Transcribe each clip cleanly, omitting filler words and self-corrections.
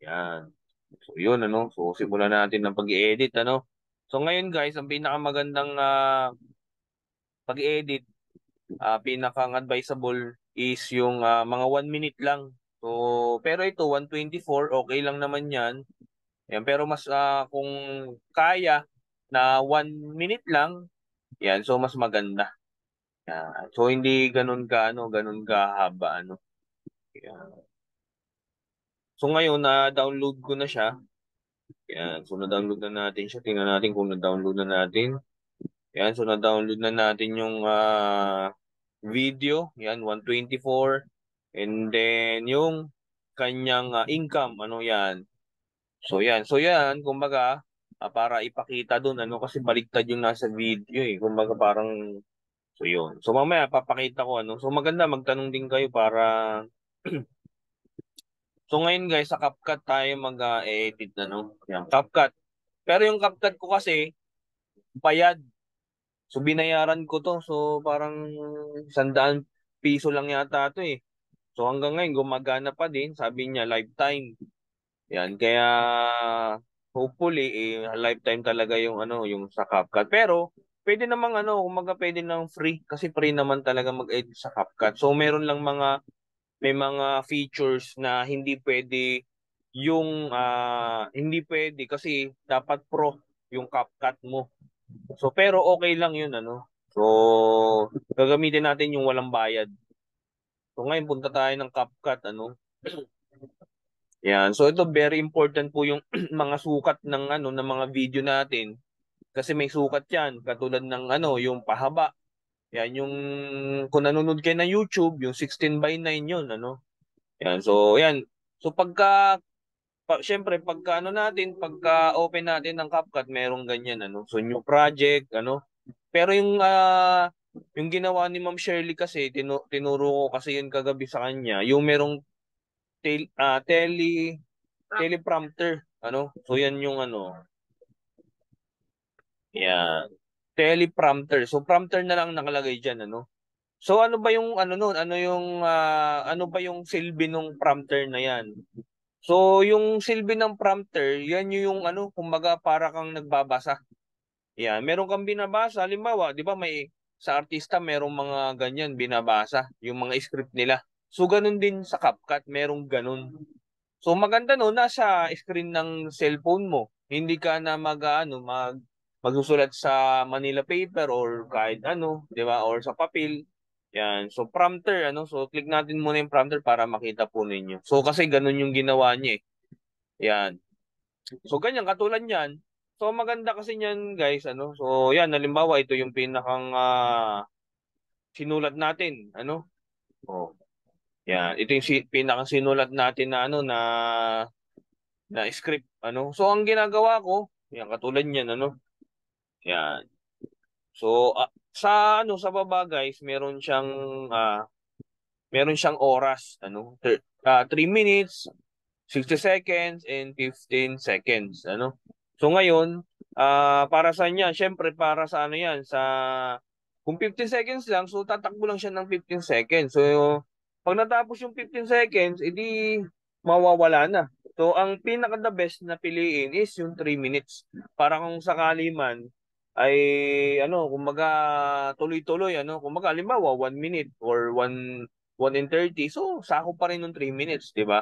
Yan. So, yun, ano. So, simulan natin ng pag-i-edit, ano. So, ngayon, guys, ang pinakamagandang pag-i-edit, pinakang advisable is yung mga 1 minute lang. So, pero ito, 124, okay lang naman yan. Yan, pero mas kung kaya na 1 minute lang, yan, so mas maganda. Yan. So, hindi ganun ka, ano, ganun kahaba, ano. Yan. So, ngayon, na-download ko na siya. Yan. So, na-download na natin siya. Tingnan natin kung na-download na natin. Yan. So, na-download na natin yung video. Yan, 124. And then, yung kanyang income. Ano yan? So, yan. So, yan. Kumbaga, para ipakita dun. Ano, kasi baliktad yung nasa video eh. Kumbaga, parang, so, yun. So, mamaya, papakita ko. Ano. So, maganda. Magtanong din kayo para, so, ngayon guys, sa CapCut tayo mag-edit na, no? Yan, CapCut. Pero yung CapCut ko kasi, bayad. So, binayaran ko to. So, parang 100 piso lang yata to eh. So, hanggang ngayon, gumagana pa din. Sabi niya, lifetime. Yan, kaya hopefully, lifetime talaga yung ano, yung sa CapCut. Pero, pwede namang ano, kumaga pwede nang free. Kasi free naman talaga mag-edit sa CapCut. So, meron lang may mga features na hindi pwede yung hindi pwede kasi dapat pro yung CapCut mo. So pero okay lang yun ano. So gagamitin natin yung walang bayad. So ngayon punta tayo ng CapCut ano. Yan. So ito very important po yung mga sukat ng ano ng mga video natin kasi may sukat 'yan katulad ng ano yung pahaba. Yan yung kung nanonood kayo ng YouTube, yung 16:9 yun ano. Yan. So yan. So syempre pagka ano natin, pagka open natin ng CapCut, merong ganyan ano. So new project ano. Pero yung ginawa ni Ma'am Shirley kasi tinuro ko kasi yun kagabi sa kanya, yung merong teleprompter ano. So yan yung ano, yan. Teleprompter. So prompter na lang nakalagay diyan ano. So ano ba yung ano noon? Ano ba yung silbi nung prompter na yan? So, yung silbi ng prompter, yan yung ano, kumbaga para kang nagbabasa. Yan, meron kang binabasa, halimbawa, 'di ba may sa artista merong mga ganyan binabasa, yung mga script nila. So, ganun din sa CapCut, merong ganun. So, maganda no, nasa screen ng cellphone mo. Hindi ka na magsusulat sa Manila paper or kahit ano, 'di ba? Or sa papel. Yan. So, prompter, ano? So, click natin muna yung prompter para makita po ninyo. So, kasi ganun yung ginawa niya eh. Yan. So ganyan katulad niyan. So maganda kasi niyan, guys, ano. So yan halimbawa ito yung pinakang sinulat natin, ano? Oh. Yan, ito yung pinakang sinulat natin na ano na script, ano. So ang ginagawa ko, yan katulad niyan, ano. Yan. So sa ano sa baba, guys, meron siyang oras, ano. 3 minutes, 60 seconds and 15 seconds, ano. So ngayon, para sa niya, syempre para sa ano 'yan, sa kung 15 seconds lang, so tatakbo lang siya ng 15 seconds. So pag natapos yung 15 seconds, edi mawawala na. So ang pinaka the best na piliin is yung 3 minutes. Para kung sakali man ay ano, kumbaga tuloy-tuloy ano, kumbaga halimbawa 1 minute or 1 and 30, so sako pa rin ng 3 minutes, 'di ba?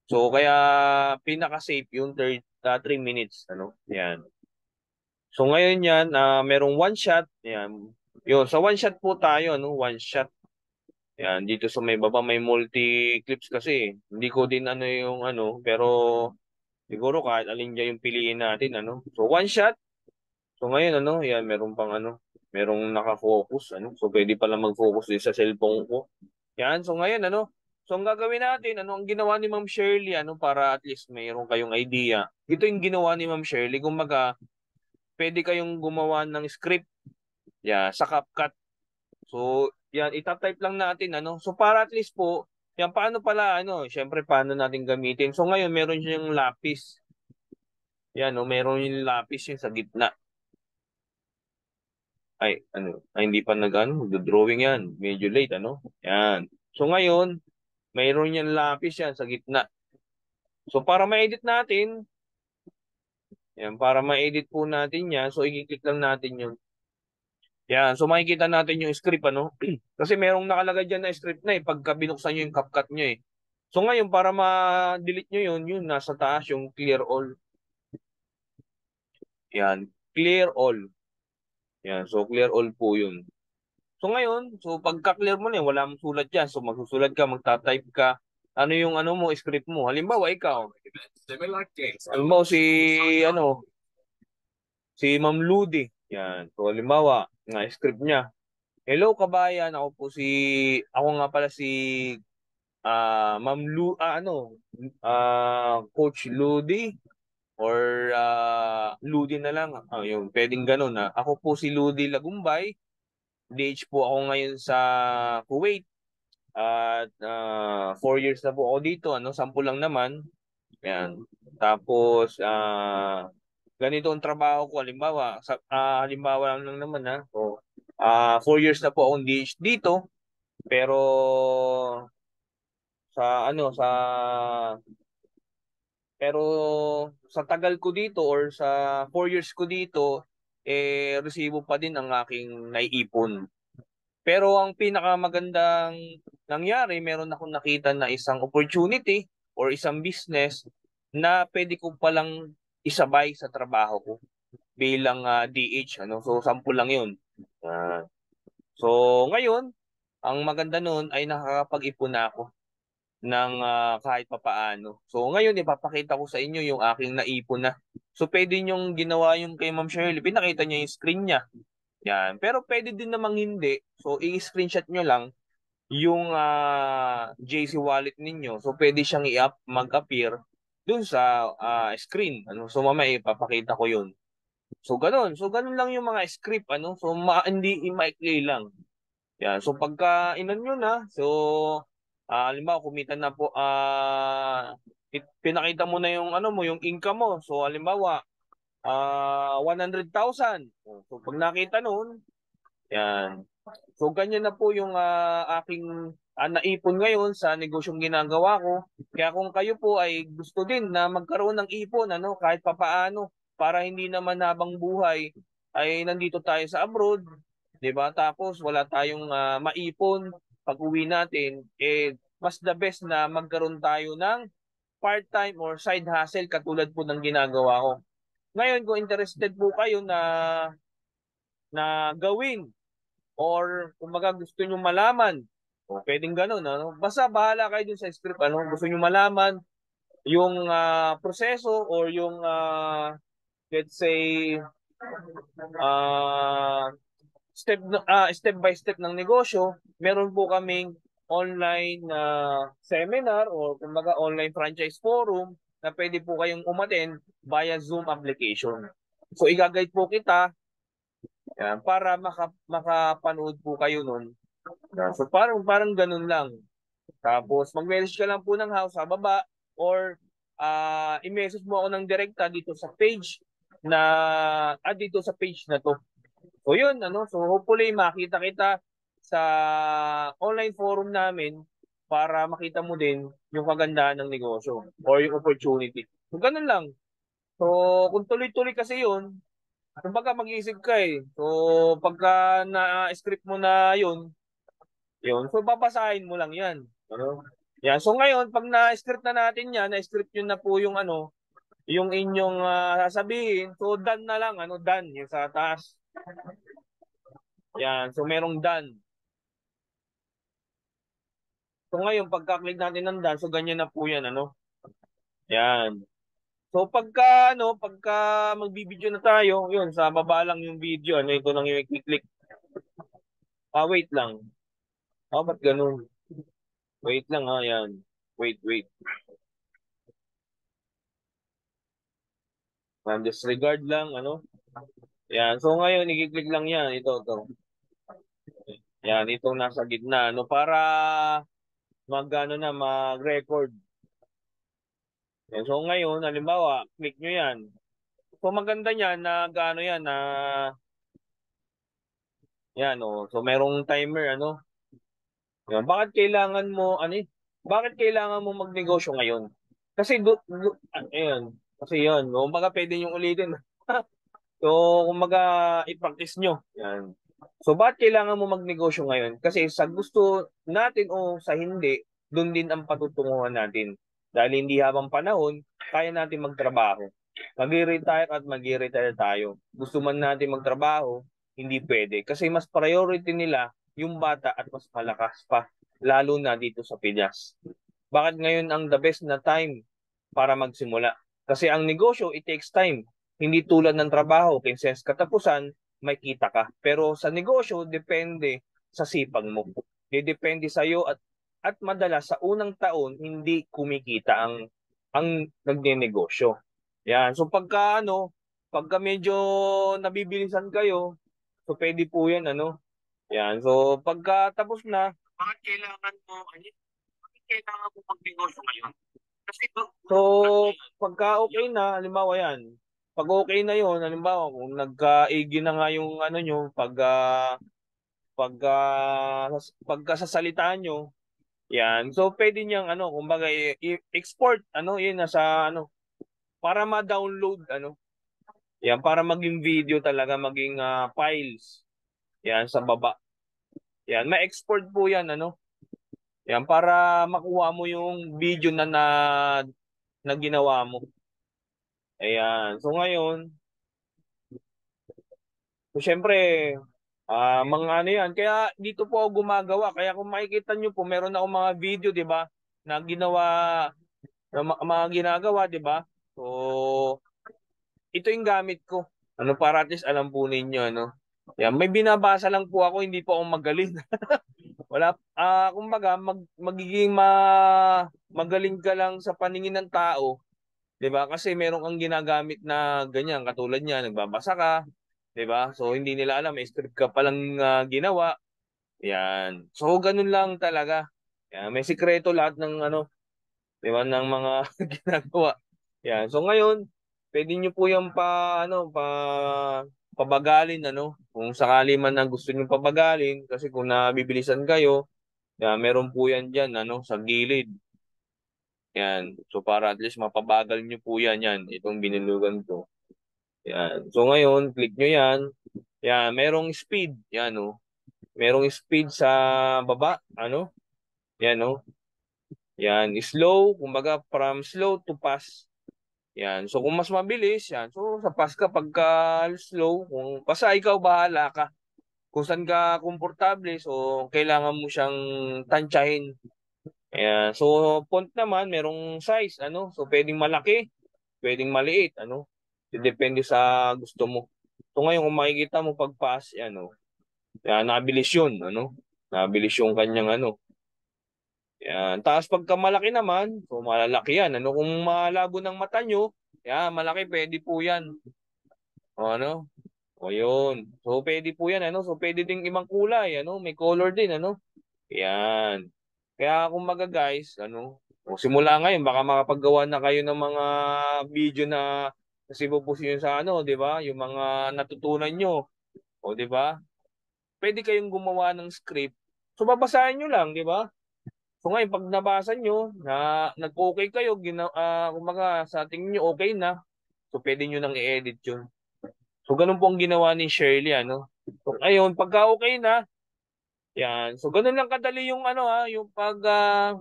So kaya pinaka-safe yung 3 minutes ano. Yan. So ngayon yan, merong one shot. Yan. Yun, sa one shot po tayo no, one shot. Yan, dito sa may baba may multi clips kasi. Hindi ko din ano yung ano, pero siguro kahit alin dyan yung piliin natin ano. So one shot. So ngayon ano, yan meron pang ano, merong naka-focus ano. So pwede pala mag-focus din sa cellphone ko. Yan, so ngayon ano, so ang gagawin natin, ano ang ginawa ni Ma'am Shirley, ano para at least mayroon kayong idea. Ito yung ginawa ni Ma'am Shirley, kumbaga, pwede kayong gumawa ng script, yan, sa CapCut. So, yan, itatype lang natin, ano. So para at least po, yan, paano pala, ano, syempre paano natin gamitin. So ngayon, meron siyang lapis. Yan, no, meron yung lapis yung sa gitna. Ay, ano, ay, hindi pa nag-ano, drawing yan. Medyo late, ano. Yan. So ngayon, mayroon yan lapis yan sa gitna. So para ma-edit natin, yan, para ma-edit po natin yan, so i-click lang natin yun. Yan, so makikita natin yung script, ano? Kasi merong nakalagay dyan na script na pagka binuksan nyo yung CapCut nyo So ngayon, para ma-delete nyo yun nasa taas yung clear all. Yan, clear all. Yan, so clear all po yun. So ngayon, so pagka-clear mo na yun, wala mong sulat dyan. So magsusulat ka, magta-type ka, ano yung ano mo, script mo. Halimbawa, ikaw. Halimbawa si Ma'am Ludi. Yan. So halimbawa, nga script niya. Hello kabayan, ako nga pala si Ma'am Coach Ludi or Ludi na lang. Yung pwedeng ganun na. Ako po si Ludi Lagumbay. DH po ako ngayon sa Kuwait. At 4 years na po ako dito, 10 lang naman. Yan. Tapos ganito ang trabaho ko halimbawa lang naman So 4 years na po akong DH dito, pero sa ano sa pero sa tagal ko dito or sa 4 years ko dito resibo pa din ang aking naiipon. Pero ang pinakamagandang nangyari, meron akong nakita na isang opportunity or isang business na pwede ko palang isabay sa trabaho ko bilang DH. So, 10 lang yun. Ah, so, ngayon, ang maganda nun ay nakakapag-ipon na ako ng kahit papaano. So, ngayon, ipapakita ko sa inyo yung aking naipon na. So, pwede nyong ginawa yung kay Ma'am Shirley. Pinakita niya yung screen niya. Yan. Pero pwede din namang hindi. So, i-screenshot nyo lang yung JC wallet ninyo. So, pwede siyang mag-appear dun sa screen. So, mamaya ipapakita ko yun. So, ganun. So, ganun lang yung mga script. So, hindi maikli lang. Yan. So, pagka inan nyo na, halimbawa, kumita na po, pinakita mo na yung, yung income mo. So, halimbawa, 100,000. So, pag nakita nun, yan. So, ganyan na po yung aking naipon ngayon sa negosyong ginagawa ko. Kaya kung kayo po ay gusto din na magkaroon ng ipon, kahit papaano, para hindi naman habang buhay ay nandito tayo sa abroad, 'di ba? Tapos wala tayong maipon pag uwi natin, mas the best na magkaroon tayo ng part-time or side hustle katulad po ng ginagawa ko. Ngayon, kung interested po kayo na gawin or kumbaga gusto nyo malaman, pwedeng ganun, Basta bahala kayo dun sa script, gusto nyo malaman yung proseso or yung let's say uh, step by step ng negosyo, meron po kaming online seminar or kumbaga online franchise forum na pwede po kayong umattend via Zoom application. So igagayad po kita para makapanood po kayo nun. So parang ganun lang. Tapos mag-message ka lang po ng house sa baba or i-message mo ako ng direkta dito sa page dito sa page na to. So yun, so hopefully makita kita sa online forum namin para makita mo din yung kagandahan ng negosyo or yung opportunity. So ganun lang. So kung tuloy-tuloy kasi yun, kumbaga mag-iisip ka So pagka na-script mo na yun, so babasahin mo lang yan. Yan. So ngayon, pag na-script na natin yan, na-script yun na po yung yung inyong sasabihin, so done na lang, done, yung sa taas. Yan, so merong done. So ngayon, pagka-click natin ng done, so ganyan na po yan, Yan. So pagka magbibideo na tayo, yun, sa baba lang yung video, ito lang yung i-click. Wait lang. Ba't ganun? Wait lang yan. Wait. Disregard lang, Yan. So ngayon, i-click lang yan. Ito. Yan, itong nasa gitna, para mag-record. Yan. So ngayon, halimbawa, click nyo yan. So maganda niyan na yan, yan, So merong timer, Yan. Bakit kailangan mo magnegosyo ngayon? Kasi ayun, kasi yun, kumbaga pwede nyo ulitin. So, kumbaga i-practice nyo. Yan. So, bakit kailangan mo magnegosyo ngayon? Kasi sa gusto natin o sa hindi, doon din ang patutunguhan natin. Dahil hindi habang panahon, kaya natin magtrabaho. Mag-retire at mag-retire tayo. Gusto man natin magtrabaho, hindi pwede. Kasi mas priority nila yung bata at mas malakas pa. Lalo na dito sa Pinas. Bakit ngayon ang the best na time para magsimula? Kasi ang negosyo, it takes time. Hindi tulad ng trabaho, since katapusan, may kita ka. Pero sa negosyo, depende sa sipag mo. Depende sa iyo at madalas sa unang taon hindi kumikita ang nagnenegosyo. Yan. So pagka medyo nabibilisan kayo, so pwede po 'yan Yan. So pagka tapos na, bakit kailangan mo magnegosyo ngayon? So, pagka okay na, halimbawa yan, pag okay na yun, halimbawa kung nagkaigi na nga yung nyo, pagka, pagkasasalitaan nyo, yan. So, pwede niyang kumbaga i-export, yun nasa para ma-download, yan, para maging video talaga, maging files, yan, sa baba. Yan, ma-export po yan, yan, para makuha mo yung video na ginawa mo. Ayan. So ngayon, so syempre, mga yan. Kaya dito po ako gumagawa. Kaya kung makikita nyo po, meron ako mga video, di ba, na ginawa, mga ginagawa, di ba? So, ito yung gamit ko. Para at least alam po ninyo, Yan, may binabasa lang po ako, hindi po ako magaling. Wala, kumbaga, magiging magaling ka lang sa paningin ng tao. 'Di ba? Kasi meron kang ginagamit na ganyan, katulad niya, nagbabasa ka, 'di ba? So hindi nila alam, may script ka palang ginawa. Yan. So ganun lang talaga. Yan, may sikreto lahat ng 'di ba, ng mga ginagawa. Yan. So ngayon, pwede niyo po 'yung pabagalin kung sakali man na gusto niyo pabagalin kasi kung nabibilisan kayo, yan, meron po yan diyan sa gilid. Yan. So para at least mapabagal nyo po yan. Itong binulugan ko. Yan. So ngayon, click nyo yan. Yan. Merong speed. Yan Merong speed sa baba. Yan Yan. Slow. Kumbaga from slow to fast. Yan. So kung mas mabilis, yan. So sa fast ka pagka slow. Kung basta ikaw bahala ka. Kung saan ka komportable, so kailangan mo siyang tansyahin. Ayan. So, font naman, merong size, So, pwedeng malaki, pwedeng maliit, Depende sa gusto mo. So, ngayon, kung makikita mo pag-pass, yan, nabilis yun, Nabilis yung kanyang, Yan. Tapos, pagka malaki naman, so, malalaki yan, Kung malabo ng mata nyo, yan, malaki, pwede po yan. O, yun. So, pwede po yan, So, pwede ding ibang kulay, May color din, Yan. Kaya kumbaga guys, kung simula ngayon baka makapaggawa na kayo ng mga video na kasi pupusin nyo sa 'di ba? Yung mga natutunan nyo, o 'di ba? Pwede kayong gumawa ng script. So babasahin nyo lang, 'di ba? So ngayon pag nabasa nyo na nag-okay kayo, kumbaga sa tingin nyo okay na, so pwede nyo nang i-edit 'yun. So ganun po ang ginawa ni Shirley, So ayun, pagka okay na, yan. So ganun lang kadali yung yung pagka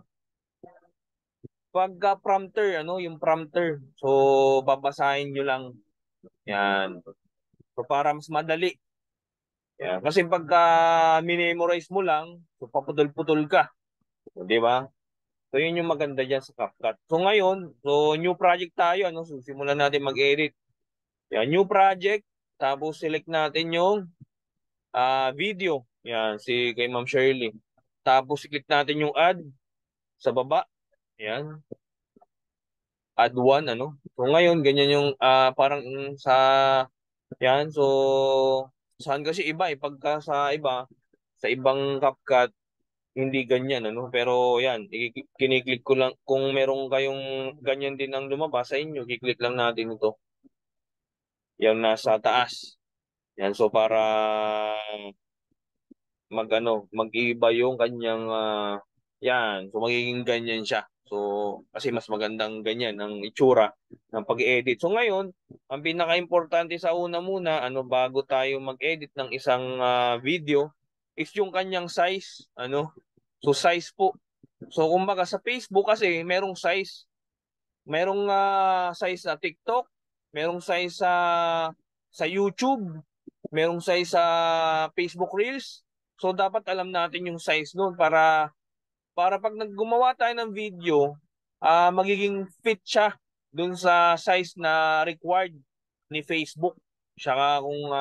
prompter, yung prompter. So, babasahin nyo lang. Yan. So, para mas madali. Yan. Kasi pagka minimorize mo lang, so paputol-putol ka. So, di ba? So, yun yung maganda dyan sa CapCut. So, ngayon, so new project tayo, So, simulan natin mag-edit. Yan, new project. Tapos, select natin yung video. Yan, kay Ma'am Shirley. Tapos, click natin yung add sa baba. Yan. Add one, So ngayon, ganyan yung parang sa, yan, so saan kasi iba pagka sa ibang CapCut, hindi ganyan, Pero yan, kiniklik ko lang, kung meron kayong ganyan din ang lumabas sa inyo, kiklik lang natin ito. Yan nasa taas. Yan, so para mag-iba yung kanyang, yan, so magiging ganyan siya. So, kasi mas magandang ganyan ang itsura ng pag-edit. So ngayon, ang pinaka-importante sa una muna, bago tayo mag-edit ng isang video is yung kanyang size, So size po. So kumbaga sa Facebook kasi merong size. Merong size sa TikTok, merong size sa YouTube, merong size sa Facebook Reels. So dapat alam natin yung size noon para pag naggumawa tayo ng video, magiging fit siya dun sa size na required ni Facebook. Saka kung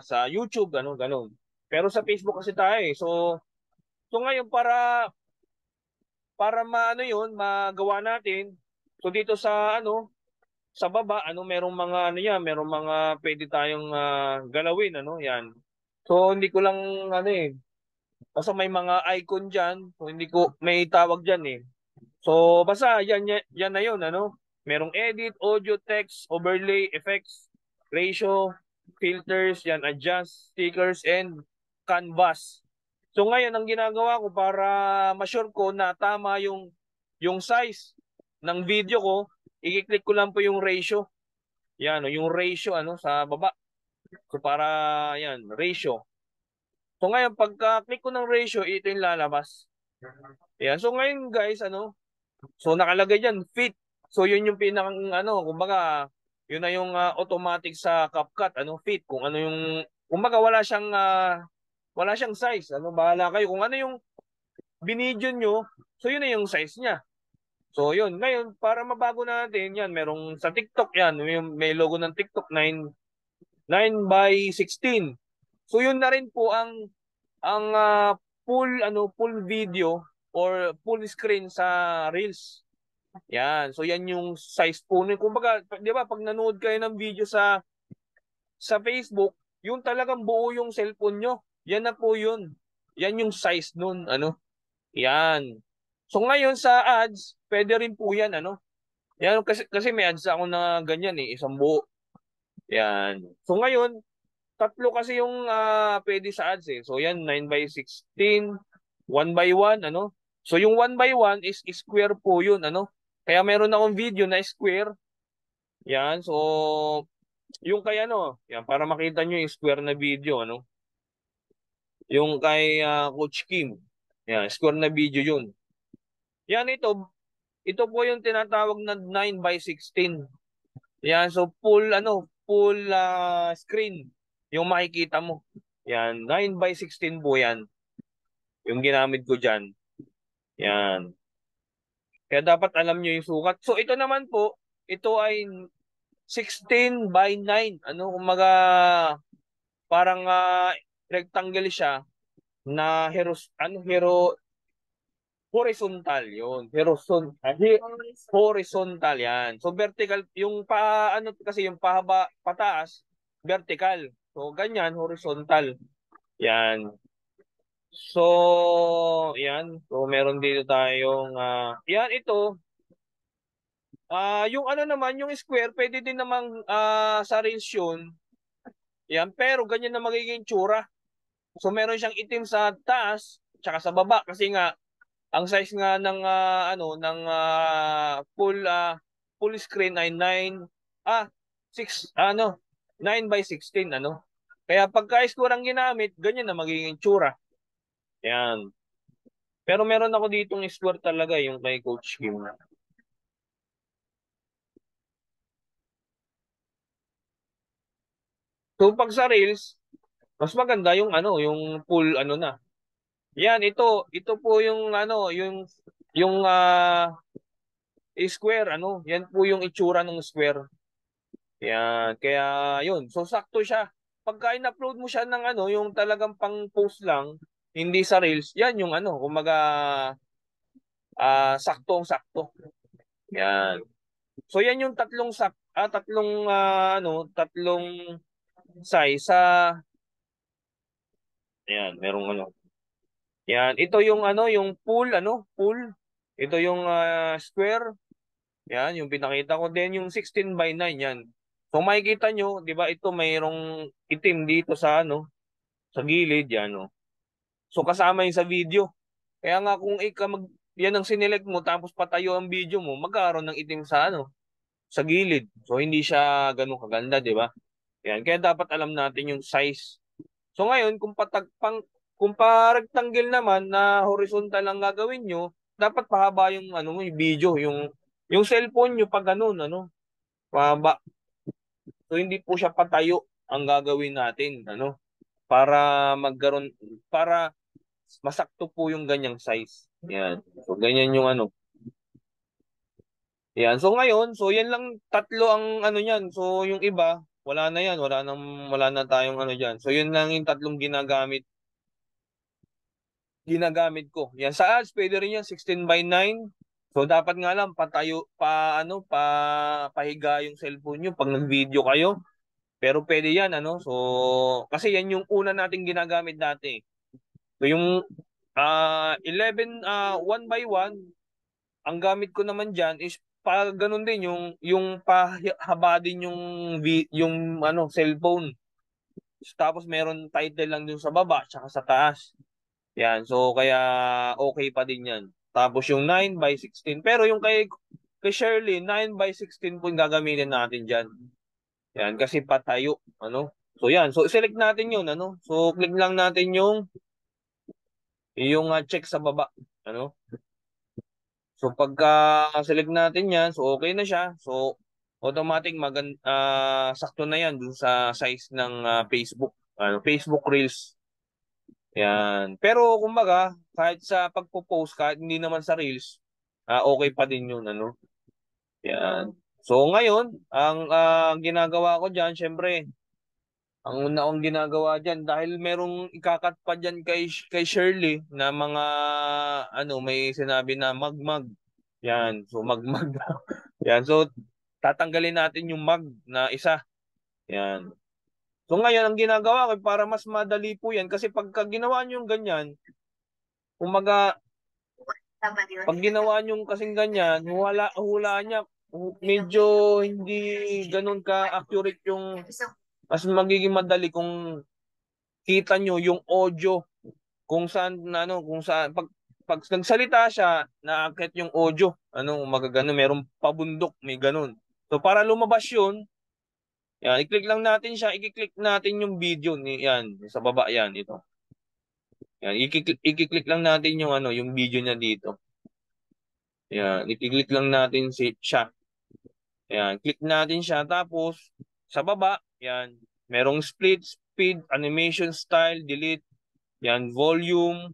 sa YouTube, ganun. Pero sa Facebook kasi tayo eh. So ngayon para maano 'yun, magawa natin. So dito sa baba, merong mga merong mga pwede tayong galawin, yan. So hindi ko lang basta may mga icon diyan, so hindi ko may tawag diyan eh. So basta yan na 'yon, Merong edit, audio, text, overlay, effects, ratio, filters, yan, adjust, stickers and canvas. So ngayon ang ginagawa ko para ma-sure ko na tama yung size ng video ko, i-click ko lang po yung ratio. Yan, yung ratio sa baba. So para yan, ratio. So ngayon pagka-click ko ng ratio, ito yung lalabas. Yan. So ngayon guys, so nakalagay diyan fit. So yun yung pinakang kumbaga yun na yung automatic sa CapCut, fit. Kung ano yung kumbaga wala siyang size. Bahala kayo kung ano yung binidyo nyo. So yun na yung size niya. So yun, ngayon para mabago natin yan, merong sa TikTok yan, may logo ng TikTok 9:16. So yun na rin po ang full video or full screen sa Reels. Yan. So yan yung size po. Kumbaga, 'di ba, pag nanood kayo ng video sa Facebook, yung talagang buo yung cellphone nyo. Yan na po yun. Yan yung size nun, Yan. So ngayon sa ads, pwede rin po yan, Yan kasi may ads ako na ganyan eh, isang buo. Yan. So ngayon, tatlo kasi yung pwede sa ads eh. So yan 9:16, 1 by 1, So yung 1 by 1 is square po yun, Kaya meron akong video na square. Yan. So yung kay yan para makita nyo yung square na video, Yung kay Coach Kim. Yan, square na video yun. Yan ito po yung tinatawag na 9:16. Yan, so full screen yung makikita mo. Yan, 9:16 po yan. Yung ginamit ko diyan. Yan. Kaya dapat alam niyo yung sukat. So ito naman po, ito ay 16:9. Kumaga parang rectangle siya na horizontal yun. Horizontal yan. So vertical, yung kasi yung pahaba, pataas, vertical. So ganyan, horizontal. Yan. So, yan. So meron dito tayong, yan ito. Yung naman, yung square, pwede din namang sa reels yun. Yan, pero ganyan na magiging tsura. So meron siyang itim sa taas, tsaka sa baba kasi nga ang size nga ng full screen ay 9:16, Kaya pagka square ang ginamit, ganyan na magiging tsura. Yan. Pero meron ako ditong square talaga yung kay Coach Kim. So pag sa Reels, mas maganda yung full na. Yan, ito po yung square, yan po yung itsura ng square. Yan, kaya yun. So sakto siya. Pagka in-upload mo siya ng yung talagang pang-post lang, hindi sa Reels, yan yung kumaga saktong-sakto. Yan. So yan yung tatlong size sa yan, merong Yan, ito yung yung full. Ito yung square. Yan, yung pinakita ko din yung 16:9 yan. So makikita nyo, 'di ba, ito mayroong itim dito sa gilid yan, So kasama yung sa video. Kaya nga kung yan ang sinelect mo tapos patayo ang video mo, magkakaroon ng itim sa ano, sa gilid. So hindi siya ganun kaganda, 'di ba? Yan, kaya dapat alam natin yung size. So ngayon, kung pa-rectangle naman na horizontal ang gagawin nyo, dapat pahaba yung ano mo, yung video, yung cellphone nyo pag ganun, ano, pahaba. So hindi po siya patayo ang gagawin natin, ano, para magkaroon para masakto po yung ganyang size. Yan. So ganyan yung ano. Yan. So ngayon, so yan lang tatlo ang ano niyan. So yung iba, wala na yan, wala na tayong ano diyan. So yun lang yung tatlong ginagamit ko. Yan sa ads, pwede rin yan 16:9. So dapat nga lang patayo pahiga yung cellphone niyo pag nag-video kayo. Pero pwede yan ano. So kasi yan yung una nating ginagamit dati. So yung 1 by 1, ang gamit ko naman diyan is pa ganun din yung pahaba din yung ano cellphone. Tapos meron title lang dun sa baba tsaka sa taas. Yan, so kaya okay pa din yan. Tapos yung 9:16. Pero yung kay Shirley, 9:16 po yung gagamitin natin dyan. Yan, kasi patayo. Ano? So yan, so select natin yun. Ano? So click lang natin yung check sa baba. Ano? So pagka select natin yan, so okay na siya. So automatic sakto na yan dun sa size ng Facebook. Facebook Reels. Yan. Pero kumbaga, kahit sa pagpo-post, kahit hindi naman sa Reels, okay pa din yun, ano? Yan. So ngayon, ang ginagawa ko diyan, syempre, ang una kong ginagawa diyan dahil merong ikakat pa diyan kay Shirley na mga may sinabi na magmag. Yan. So magmag. Yan. So tatanggalin natin yung mag na isa. Yan. So ngayon ang ginagawa ko para mas madali po yan kasi pagka ginawa niyo yung ganyan, umaga pag ginawa nyo kasing ganyan, hulaan niya, medyo hindi ganun ka-accurate yung, mas magiging madali kung kita nyo yung audio, kung saan, pag nagsalita siya, naakit yung audio, magagano, merong pabundok, may ganun. So, para lumabas yun, yan, i-click lang natin siya, i-click natin yung video, yan, sa baba yan, ito. Yan, i-click lang natin yung video niya dito. Yan, i-click lang natin siya. Yan, click natin siya. Tapos, sa baba, yan, merong split, speed, animation style, delete, yan, volume,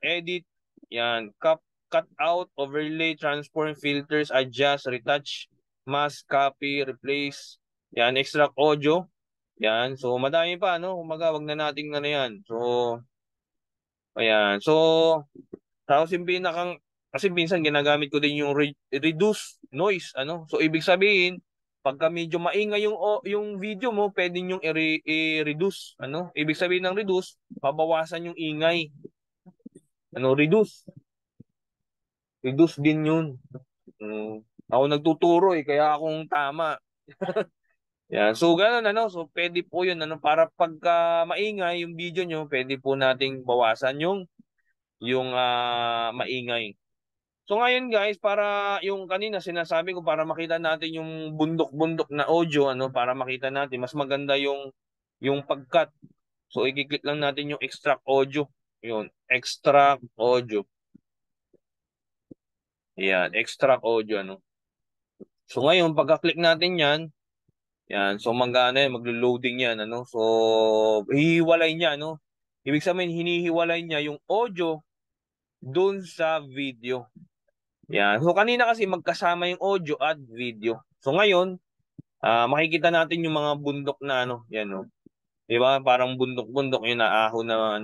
edit, yan, cut out, overlay, transform, filters, adjust, retouch, mask, copy, replace, yan, extract audio. Yan, so madami pa, no? Kumaga, wag na nating yan. So, ayan. So, tapos yung kasi minsan ginagamit ko din yung reduce noise, ano. So ibig sabihin, pagka medyo maingay yung video mo, pwedeng yung i-reduce, ano. Ibig sabihin ng reduce, babawasan yung ingay. Ano, reduce din yun. Ako nagtuturo kaya akong tama. Yan. So ganun ano, so pwede po yun ano para pagka maingay yung video nyo, pwede po nating bawasan yung maingay. So ngayon guys, para yung kanina sinasabi ko para makita natin yung bundok-bundok na audio para makita natin mas maganda yung pagkat. So i-click lang natin yung extract audio. Yun, extract audio. Yan, extract audio So ngayon pagka-click natin yan, so maglo-loading yan So hihiwalay niya Ibig sabihin hinihiwalay niya yung audio doon sa video. Yan. So kanina kasi magkasama yung audio at video. So ngayon, makikita natin yung mga bundok na yan 'Di ba? Parang bundok-bundok yung naahon na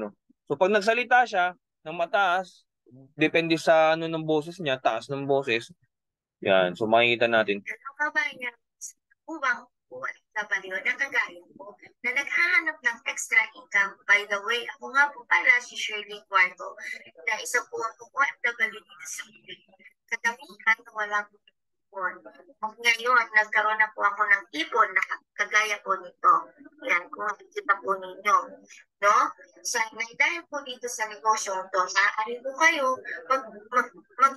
So pag nagsalita siya ng mataas, depende sa ng boses niya, taas ng boses. Yan. So makikita natin. Kabayan, ubang OFW na kagaya po na naghahanap ng extra income. By the way, ako nga po pala si Shirley Cuarto na isa po ang OFW dito sa Pilipinas. Kadamihan na walang ipon. Ngayon, nagkaroon na po ako ng ipon na kagaya po nito. Yan, kung makikita po ninyo. No? So, dahil po dito sa negosyo to, maaari po kayo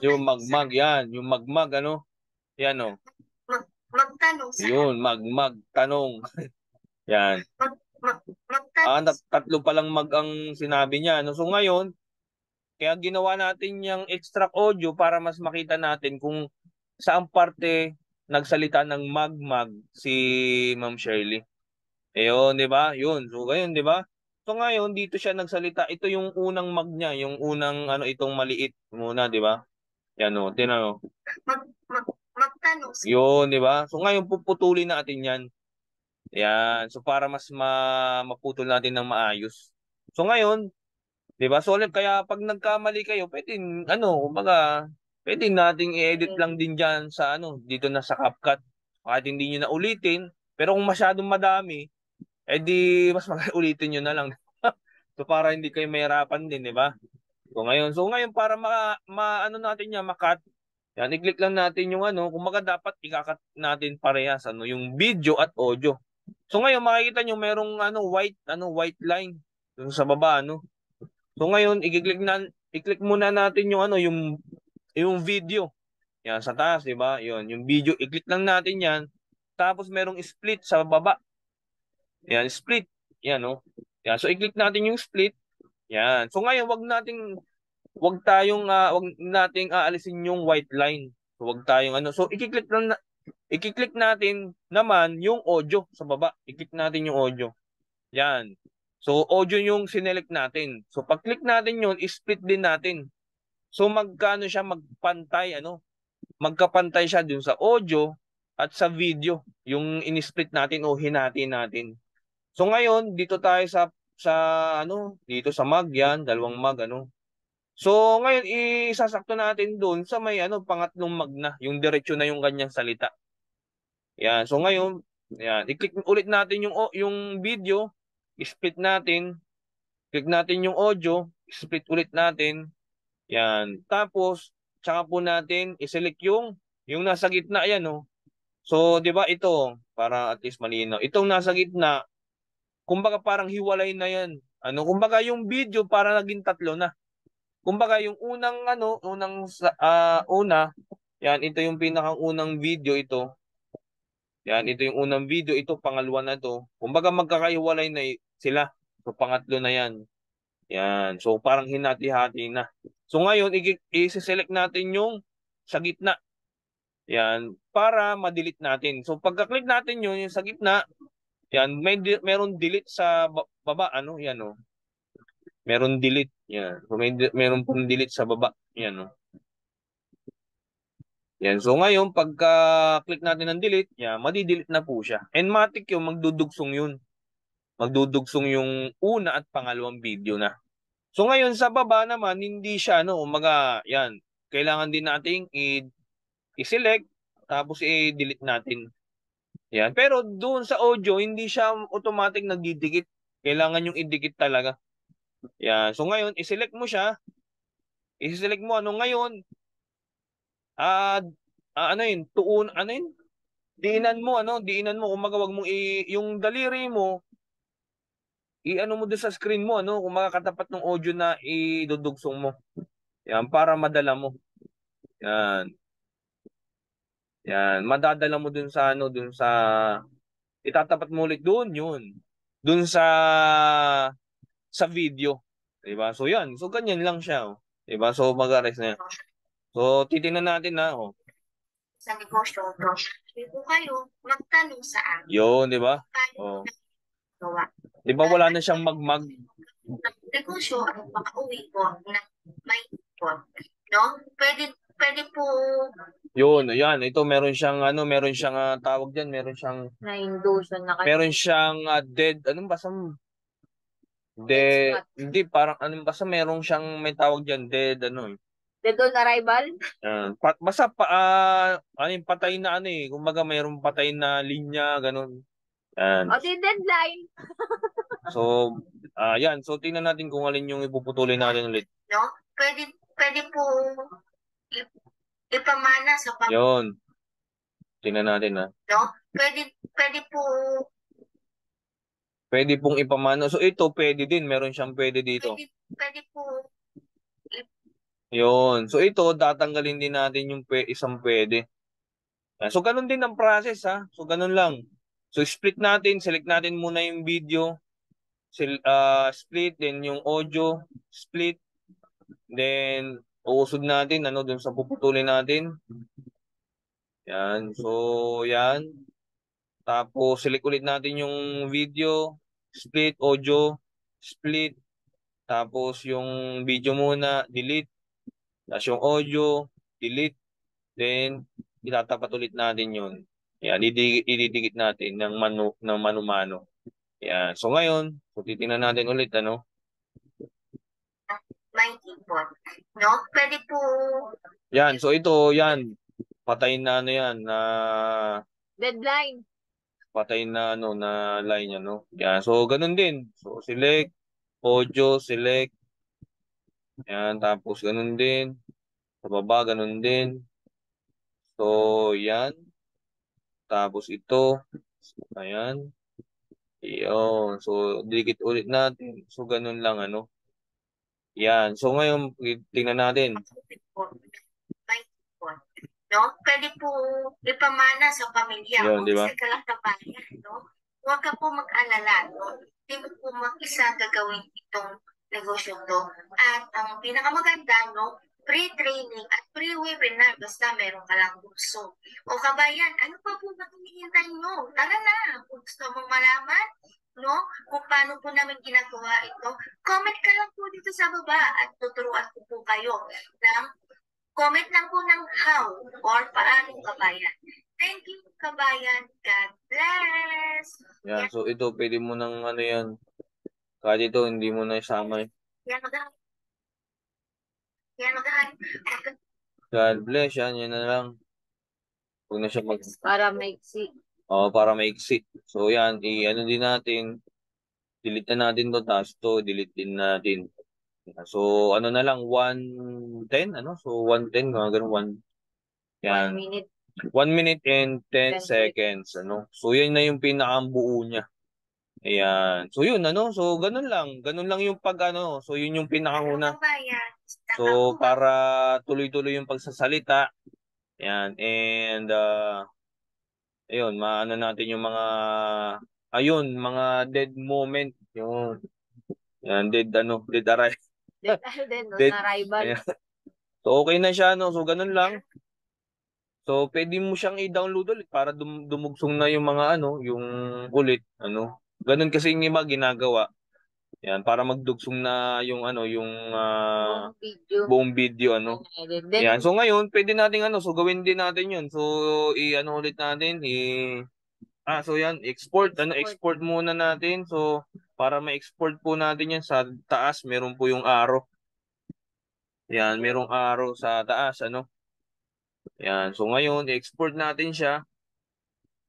Yung magmag, yan. Yung magmag, ano? Yan, oh. Magtanong sa Yun, magmag, tanong. Yan. magtanong Tatlo palang mag ang sinabi niya. No? So ngayon, kaya ginawa natin yung extract audio para mas makita natin kung saan parte nagsalita ng magmag si Ma'am Shirley. Ayun, di ba? Yun. So, ngayon, di ba? So, ngayon, dito siya nagsalita. Ito yung unang mag niya. Yung unang, itong maliit muna, di ba? Yan, o. Tinan, o. magtanong. Yun, di ba? So, ngayon, puputulin natin yan. Yan. So, para mas maputol natin ng maayos. So, ngayon, di ba? So, kaya pag nagkamali kayo, pwedeng, kumbaga, pwede nating i-edit lang din dyan sa, dito na sa CapCut. Kahit hindi nyo na ulitin. Pero kung masyadong madami, mas ulitin nyo na lang. So para hindi kayo mahirapan din, di ba? So ngayon para ano natin yan, makat. Yan, i-click lang natin yung kumbaga dapat ikakat natin parehas yung video at audio. So ngayon makikita nyo merong white line dun sa baba So ngayon i-click muna natin yung yung video. Yan sa taas, di ba? Yung video, i-click lang natin yan. Tapos merong split sa baba. Yan, split. Yan, no? Yan. So, i-click natin yung split. Yan. So, ngayon, wag nating aalisin yung white line. So, wag tayong So, i-click natin naman yung audio sa baba. I-click natin yung audio. Yan. So, audio yung sinelect natin. So, pag-click natin yun, i-split din natin. So, magpantay, magkapantay siya dun sa audio at sa video, yung in-split natin o hinati natin. So ngayon, dito tayo sa dito sa mag yan, dalawang mag So ngayon isasakto natin doon sa may pangatlong mag na, yung diretso na yung kanyang salita. Yan. So ngayon, yan, i-click ulit natin yung video, i-split natin, click natin yung audio, split ulit natin. Yan. Tapos tsaka po natin i-select yung nasa gitna yan, no. So 'di ba ito, para at least malinaw. Itong nasa gitna, kumbaga parang hiwalay na yan. Kumbaga yung video para naging tatlo na. Kumbaga yung una, yan, ito yung pinakang unang video ito. Yan, ito yung unang video, ito pangalawa na to. Kumbaga magkakahiwalay na sila. So pangatlo na yan. Yan. So parang hinati-hati na. So ngayon, i-select natin yung sa gitna. Yan, para ma-delete natin. So pagka-click natin yung sa gitna, yan, meron delete sa baba, yan Meron delete, yan. So meron pong delete sa baba, yan Yan. So ngayon, pagka-click natin ng delete, yan, madi-delete na po siya. And matik yung magdudugsong yun. Magdudugsong yung una at pangalawang video na. So ngayon sa baba naman, hindi siya, umaga, yan. Kailangan din nating i-select, tapos i-delete natin. Yan. Pero doon sa audio, hindi siya automatic nagdidikit. Kailangan yung idikit talaga. Yan. So ngayon, i-select mo siya. I-select mo ngayon. Diinan mo. Kung magawag mo yung daliri mo, mo doon sa screen mo, kung makakatapat ng audio na idudugsong mo. Yan, para madala mo. Yan. Yan, madadala mo dun sa itatapat mo ulit doon yun. Doon sa video. 'Di ba? So yan. So ganyan lang siya, oh. 'Di ba? So mag-ares na yan. So titingnan natin na, oh. Sa negosyo, hindi po kayo magtanong sa akin. Yun, 'di ba? Oh. 'Di ba wala na siyang magmag? Negosyo, makauwi po na may po. No? Pwede po. Yun, ayan. Ito meron siyang tawag diyan, meron siyang Na-induction na kayo. Meron siyang dead, anong basta dead, hindi parang basta meron siyang may tawag diyan, dead Dead on arrival? Basta patay na kumbaga mayroong patay na linya, ganun. Yan. O di deadline. So, yan. So, tingnan natin kung alin yung ipuputulin natin ulit. No? Pwede po ipamana sa Yun. Tingnan natin, ha. No? Pwede po Pwede pong ipamano. So ito pwede din, meron siyang pwede dito. Pwede po. Yun. So ito tatanggalin din natin yung isang pwede. So ganun din ang process ha. So ganun lang. So split natin, select natin muna yung video, split, then yung audio, split, then uusod natin ano dun sa puputulin natin. Yan. So yan. Tapos select ulit natin yung video, split, audio, split, tapos yung video muna, delete, tapos yung audio, delete, then itatapat ulit natin yun. Yan, ididikit natin ng mano-mano. Yan. So ngayon, so titingnan natin ulit ano. May ipon. No? Pwede po. Yan, so ito, yan. Patay na ano yan, na Deadline. patay na ano na line ano. Yan, so ganun din. So select audio, select. Yan, tapos ganun din. Sa baba, ganun din. So, yan. Tapos ito. Ayan. Iyon. So, dikit ulit natin. So, ganun lang, ano. Yan. So, ngayon, tingnan natin. May ipon. No? Pwede po ipamana sa pamilya Yun, o di ba? sa kalatabayan. No? Huwag ka po mag-alala. No? Hindi mo po mag-isa gagawin itong negosyo to. At ang pinakamaganda, no? Pre-training at pre-webinar basta meron ka lang kurso. O kabayan, ano pa po ba hinihintay nyo? Tara na, kung gusto mong malaman, no? Kung paano po namin ginagawa ito, comment ka lang po dito sa baba at tuturuan ko po kayo ng comment lang po ng how or paano kabayan. Thank you kabayan. God bless. Yan. So, ito, pwede mo nang ano yan. Kahit ito, hindi mo na isama. Yan magaling. Yan magaling. God bless. Yan, yan na lang. Huwag na siya Para maiksi. Oo, para maiksi. So, yan. I-ano din natin. Delete na natin to. Tapos to, delete din natin. So, ano na lang, 1:10, ano? So, 1:10, mga ganun, 1, yan. 1 minute. 1 minute and 10 seconds, ano? So, yan na yung pinakabuo niya. Ayan. So, yun, ano? So, ganun lang. Ganun lang yung ano. So, yun yung pinakauna. So, para tuloy-tuloy yung pagsasalita. Ayan. And, ayun, maano natin yung mga, ayun, mga dead moment. Yung, yan, dead arrival. Dead arrival. Ayan. So, okay na siya, no? So, ganun lang. So, pwede mo siyang i-download ulit para dumugsong na yung mga ano, yung ulit, ano. Ganun kasi yung iba ginagawa. Yan, para magdugsong na yung ano, yung buong video, ano. Yan. So, ngayon, pwede nating ano, so gawin din natin yun. So, i-ano ulit natin, so yan, export muna natin. So, para ma-export po natin yan sa taas, meron po yung arrow. Yan, merong arrow sa taas, ano. Yan. So ngayon, i-export natin siya.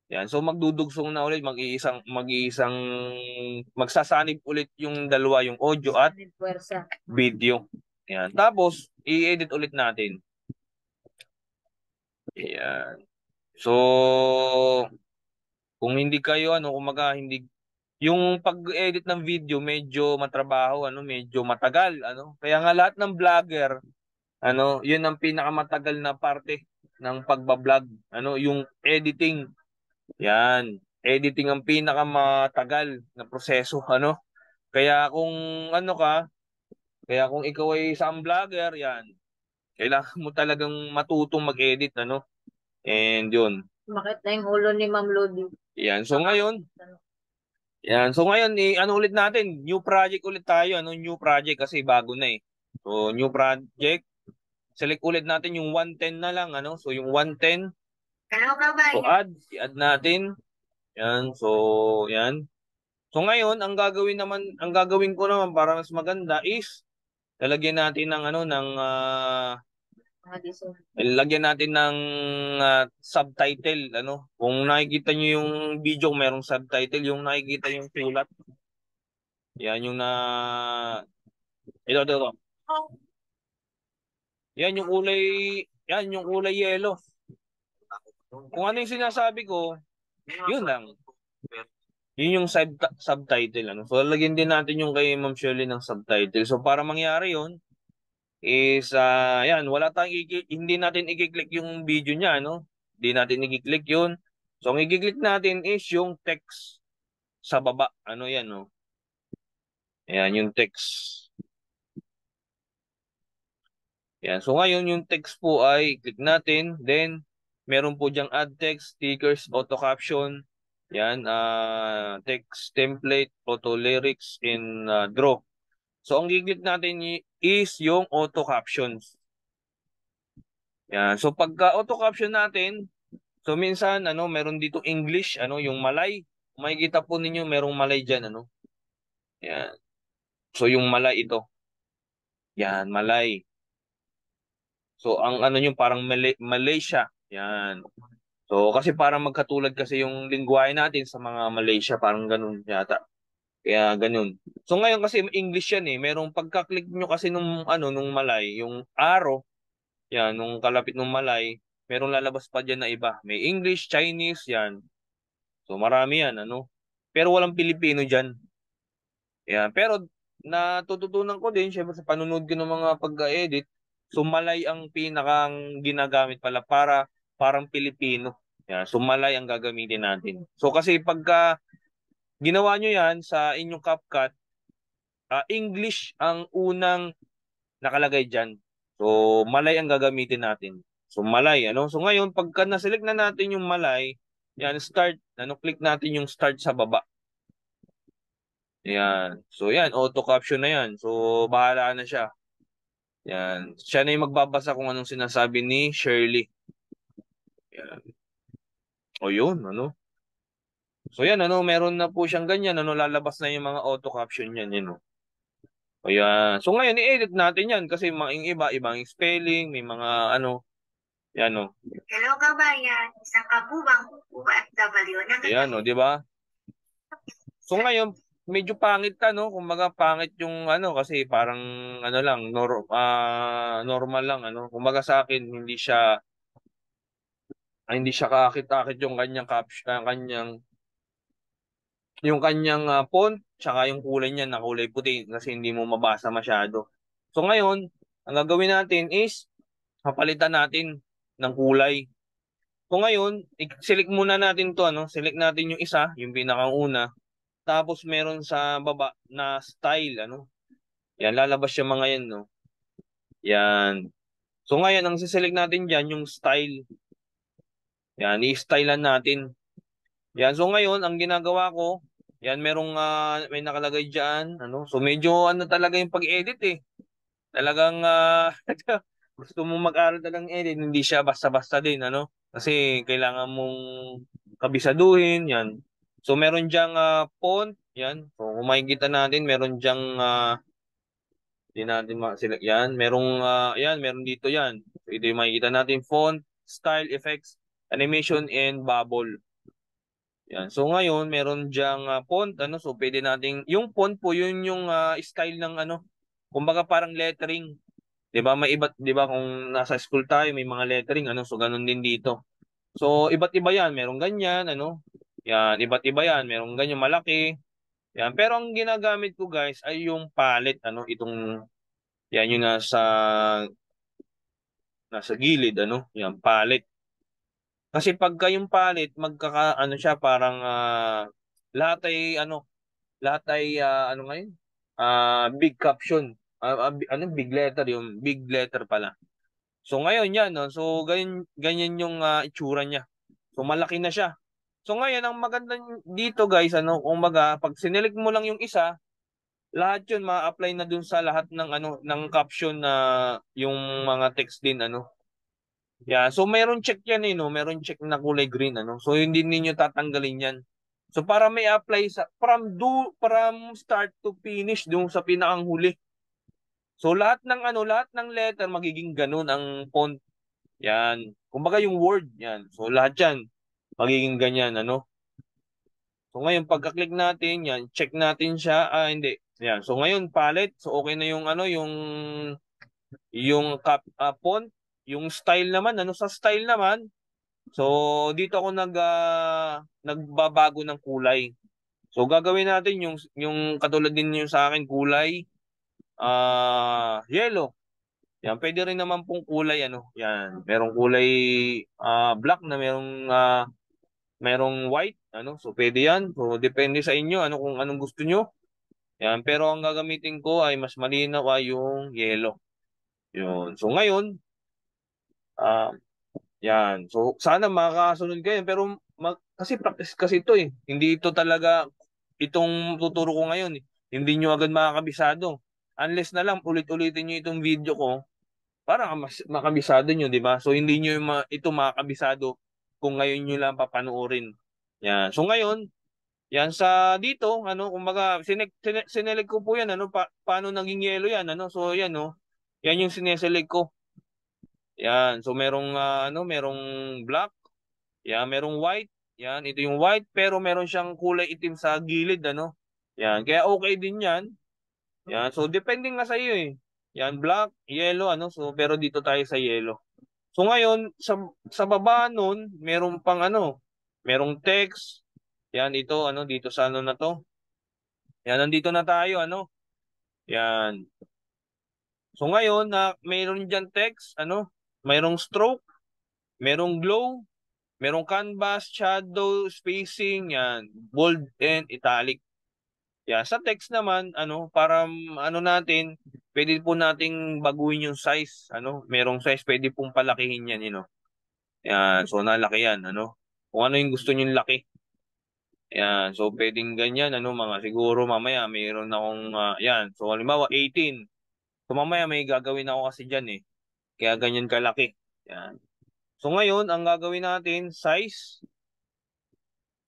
Yan. So magdudugsong na ulit, magsasanib ulit yung dalawa, yung audio at video. Yan. Tapos, i-edit ulit natin. Yan. So, kung hindi kayo, kumaga, hindi, yung pag-edit ng video, medyo matrabaho, medyo matagal, Kaya nga lahat ng vlogger, yun ang pinakamatagal na parte ng pagbablog, yung editing. Yan, editing ang pinakamatagal na proseso, Kaya kung kaya kung ikaw ay isang vlogger, yan, kailangan mo talagang matutong mag-edit, And yun. Bakit na yung ulo ni Ma'am Lodi? Yan, so ngayon, ulit natin, new project ulit tayo, new project kasi bago na eh. So, new project. Select ulit natin yung 110 na lang, So, yung 110. Hello, kabayan. So, i-add natin. Yan, so, yan. So, ngayon, ang gagawin ko naman para mas maganda is, lalagyan natin ng, lagyan natin ng subtitle, Kung nakikita nyo yung video, merong subtitle, yung nakikita yung sulat. Yan yung ito. Yan yung kulay yellow. Kung ano yung sinasabi ko, yun lang. Yun yung subtitle, ano. So, lagyan din natin yung kay Ma'am Shirley ng subtitle. So, para mangyari yun, is, yan, wala tayong, hindi natin i-click yung video niya, ano. Hindi natin i-click yun. So, ang i-click natin is yung text sa baba. Ano yan, no? Ayan, yung text. Yan. So, ngayon, yung text po ay click natin. Then, meron po diyang add text, stickers, auto caption. Yan, text template, auto lyrics, and draw. So, ang gigit natin is yung auto captions. Yan. So, pagka auto caption natin, so minsan, ano, meron dito English, ano, yung Malay. Makikita po ninyo, merong Malay dyan, ano. Yan. So, yung Malay ito. Yan, Malay. So, ang ano yung parang Malaysia. Yan. So, kasi parang magkatulad kasi yung lingwahe natin sa mga Malaysia, parang ganun yata. Kaya ganun. So, ngayon kasi English yan eh. Merong pagka-click nyo kasi nung, ano, nung Malay, yung arrow, yan, nung kalapit nung Malay, merong lalabas pa dyan na iba. May English, Chinese, yan. So marami yan, ano. Pero walang Pilipino dyan. Yan. Pero natututunan ko din, syempre sa panunod ko ng mga pagka-edit, so Malay ang pinakang ginagamit pala para parang Pilipino. Yan. So Malay ang gagamitin natin. So kasi pagka ginawa nyo yan sa inyong CapCut, English ang unang nakalagay dyan. So, Malay ang gagamitin natin. So, Malay, ano? So, ngayon, pagka na-select na natin yung Malay, yan, start, ano, click natin yung start sa baba. Yan. So, yan, auto caption na yan. So, bahala na siya. Yan. Siya na yung magbabasa kung anong sinasabi ni Shirley. Yan. O yun, ano? So, yan, ano, meron na po siyang ganyan, ano, lalabas na yung mga auto caption yan, yun, no? O yan. So, ngayon, i-edit natin yan kasi mga iba, ibang spelling, may mga, ano, yan, no? Hello kabayan, isang kabubang OFW na Ayan, no, di ba? So ngayon, medyo pangit ka, no? Kumbaga pangit yung ano kasi parang ano lang, normal lang ano. Kumbaga sa akin hindi siya kakit-akit yung kanyang caption, yung kanyang font tsaka yung kulay niya na kulay puti kasi hindi mo mabasa masyado. So ngayon, ang gagawin natin is papalitan natin ng kulay. So ngayon, select muna natin 'to ano, select natin yung isa, yung pinakauna. Tapos meron sa baba na style ano. Yan, lalabas yung mga yan, no? Yan. So ngayon, ang siselect natin dyan, yung style. Yan, i-stylean natin. Yan, so ngayon, ang ginagawa ko, yan, may nakalagay dyan, ano? So medyo, ano talaga yung pag-edit eh. Talagang, gusto mong mag-aral talagang edit, hindi siya basta-basta din, ano? Kasi kailangan mong kabisaduhin, yan. So meron diyang font, yan. So kung makikita natin, meron diyang hindi natin ma-select yan. Meron dito yan. So, ito yung makikita natin, font, style, effects, animation, and bubble. Yan. So ngayon, meron diyang font, ano, so pwede nating, yung font po, yun yung style ng ano, kumbaga parang lettering. 'Di ba? May iba't 'di ba kung nasa school tayo, may mga lettering ano, so ganun din dito. So iba't iba 'yan, merong ganyan ano. Yan, iba't iba 'yan, merong ganyan malaki. Yan, pero ang ginagamit ko guys ay yung palette ano, itong yan yung nasa gilid ano, yan palette. Kasi pagka yung palette ano siya parang lahat ay ano, lahat ay ano ngayon? Big caption. Ano big letter yung big letter pala. So ngayon yan no. So ganyan ganyan yung itsura niya. So malaki na siya. So ngayon ang maganda dito guys ano, kumbaga pag sinelect mo lang yung isa, lahat 'yun ma-apply na dun sa lahat ng ano ng caption na yung mga text din ano. Yeah, so meron check yan eh, no? Meron check na kulay green, ano? So hindi ninyo tatanggalin yan. So para may apply from start to finish dun sa pinakang huli. So lahat ng letter magiging ganun ang font. Yan. Kumbaga yung word, yan. So lahat yan magiging ganyan, ano? So ngayon pagka-click natin, yan, check natin siya. Hindi. Yan. So ngayon palette, so okay na yung ano, yung font, yung style naman, ano sa style naman. So, dito ako nagbabago ng kulay. So gagawin natin yung katulad din yung sa akin kulay yellow. Yan, pwede rin naman pong kulay ano. Yan, merong kulay black na merong white ano. So pwede yan. So depende sa inyo ano kung anong gusto nyo. Yan, pero ang gagamitin ko ay mas malinaw ay yung yellow. Yun. So ngayon, ah yan. So sana makakasunod kayo pero kasi practice kasi ito eh. Hindi ito talaga itong tuturo ko ngayon eh. Hindi nyo agad makakabisado. Unless na lang ulit-ulitin nyo itong video ko para mas makabisado nyo, di ba? So hindi nyo ito makakabisado kung ngayon nyo lang papanoorin. Yan. So ngayon, yan sa dito, ano, kumbaga, sineleg ko po yan, ano, paano naging yellow yan, ano, so yan, no, yan yung sineselect ko. Yan, so merong black, yan, merong white, yan, ito yung white, pero meron siyang kulay itim sa gilid, ano, yan, kaya okay din yan, yan, so depending na sa iyo, eh. Yan, black, yellow, ano, so pero dito tayo sa yellow. So ngayon, sa baba nun, meron pang ano, merong text, yan, ito, ano, dito sa ano na to, yan, nandito na tayo, ano, yan. So ngayon, na mayroon dyan text, ano, mayroong stroke, merong glow, merong canvas, shadow, spacing, yan, bold and italic. Yan, sa text naman, ano, para ano natin, pwede po nating baguhin yung size, ano, merong size, pwede pong palakihin yan, Yan, so nalaki yan, ano. Kung ano yung gusto nyong laki. Yan, so pwedeng ganyan, ano, mga siguro mamaya mayroon akong, yan, so halimbawa 18. So mamaya may gagawin ako kasi dyan eh. Kaya ganyan kalaki. Yan. So ngayon, ang gagawin natin, size.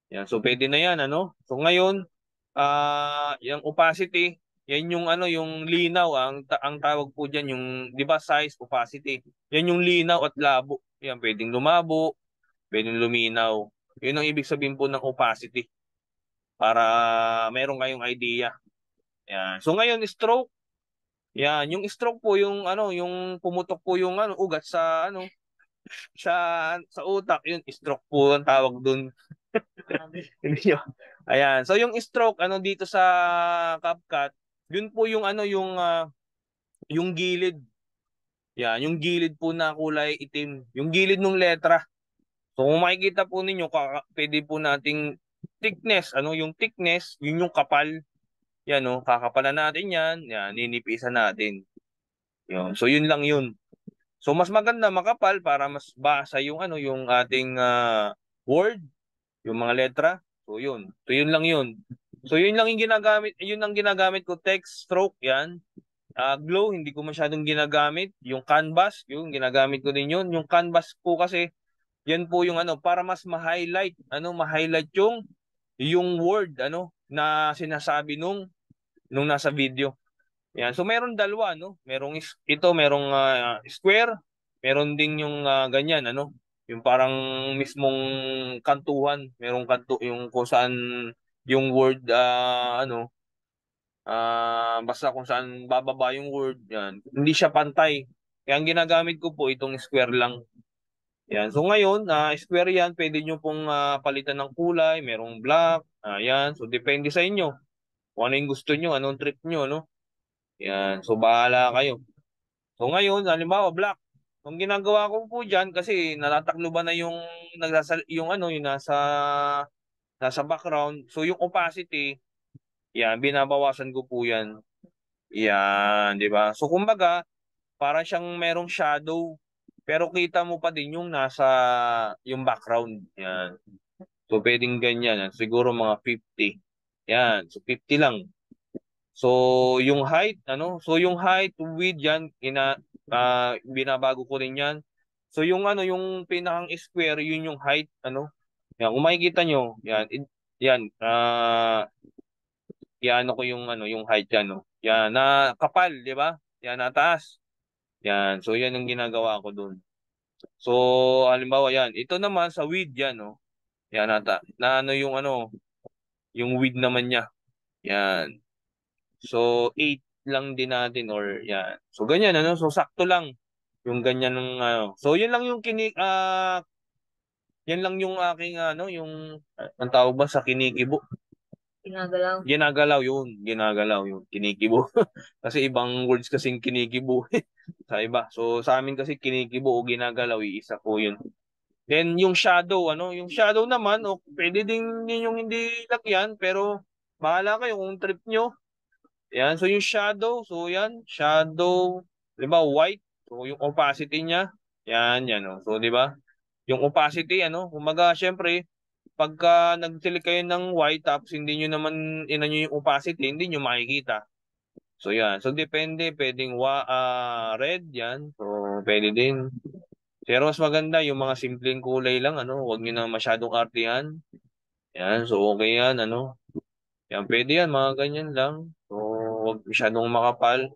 Yan, so pwede na yan, ano. So ngayon, yung opacity, yan yung ano, yung linaw, ang tawag po diyan yung, 'di ba, size, opacity. Yan yung linaw at labo. Yan, pwedeng lumabo, pwedeng luminaw. Yun ang ibig sabihin po ng opacity para meron kayong idea. Yan. So ngayon, stroke. Yan, yung stroke po yung ano, yung pumutok po yung ano, ugat sa ano, sa utak, yun stroke po ang tawag doon. Hindi nyo. Ayan. So yung stroke ano dito sa CapCut, yun po yung ano yung gilid. Yan, yung gilid po na kulay itim, yung gilid ng letra. So kung makikita po ninyo, pwede po nating thickness, ano yung thickness, yun yung kapal. Yan no, kakapalan natin yan, yan ninipisan natin. Yun. So yun lang yun. So mas maganda makapal para mas basa yung ano yung ating word, yung mga letra. So yun. So yun lang yun. So yun lang yung ginagamit, yun ang ginagamit ko text stroke yan. Glow hindi ko masyadong ginagamit. Yung canvas, yung ginagamit ko din yun. Yung canvas po kasi yan po yung ano para mas ma-highlight, ma-highlight yung word na sinasabi nung nasa video. Yan. So meron dalawa, no? Merong square, meron ding yung ganyan, yung parang mismong kantuhan, merong kanto yung kung saan yung word basta kung saan bababa yung word, yan. Hindi siya pantay. Kaya ang ginagamit ko po itong square lang. Yan. So ngayon, square yan, pwede nyo pong palitan ng kulay, merong black, yan. So depende sa inyo. Kung ano yung gusto nyo, anong trip nyo, no? Yan. So bahala kayo. So ngayon, halimbawa black. Ang ginagawa ko po diyan kasi natatakluban na yung nasa background. So yung opacity, yan binabawasan ko po yan. Yan, 'di ba? So kumbaga, para siyang merong shadow pero kita mo pa din yung nasa yung background. Yan. So pwedeng ganyan, siguro mga 50. Yan, so 50 lang. So, yung height, So, yung height, width yan, binabago ko rin yan. So, yung pinakang square, yun yung height, Yan, kung makikita nyo, yan, yan, yan ko yung height yan, no? Yan, na kapal, di ba? Yan, na taas. Yan, so yan yung ginagawa ko dun. So, halimbawa yan, ito naman sa width yan, no? Yan, yung width naman niya. Yan. So, 8 lang din natin or yan. So, ganyan, So, sakto lang yung ganyan ng So, yun lang yung yan lang yung aking yung ang tawag ba sa kinikibo. Ginagalaw. Ginagalaw yun, kinikibo. Kasi ibang words kasing kinikibo sa iba. So sa amin kasi kinikibo o ginagalaw, iisa po yun. Then yung shadow, yung shadow naman, pwede din yun yung hindi lagyan, pero bahala kayo kung trip nyo. Yan, so yung shadow, so yan, shadow, di ba, white, so yung opacity niya, yan, So di ba, yung opacity, kumaga, syempre, pagka nag-select kayo ng white, tapos hindi nyo naman, nyo yung opacity, hindi nyo makikita. So yan, so depende, pwedeng red, yan, so pwede din. Pero mas maganda yung mga simpleng kulay lang, huwag nyo na masyadong artihan. Yan, so okay yan, Yan, pwede yan, mga ganyan lang. So, huwag masyadong makapal.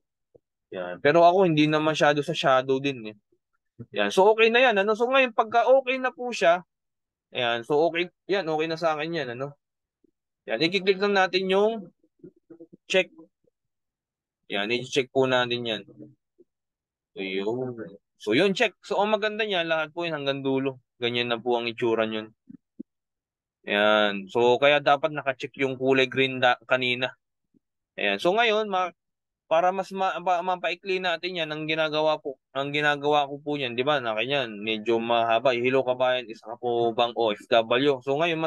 Yan. Pero ako, hindi na masyado sa shadow din, eh. Yan, so okay na yan, So ngayon, pagka okay na po siya, yan, so okay, yan, okay na sa akin yan, Yan, i-click lang natin yung check. Yan, i-check po natin yan. So, yun. So, yun, check. So, ang maganda niya, lahat po yun hanggang dulo. Ganyan na po ang itsura niyon. Ayan. So, kaya dapat naka-check yung kulay green kanina. Ayan. So, ngayon, para mas mapaikli natin yan, ang ginagawa ko po yan, di ba, na kanyan, medyo mahaba. Hello kabayan, isa ka po bang OFW? So, ngayon,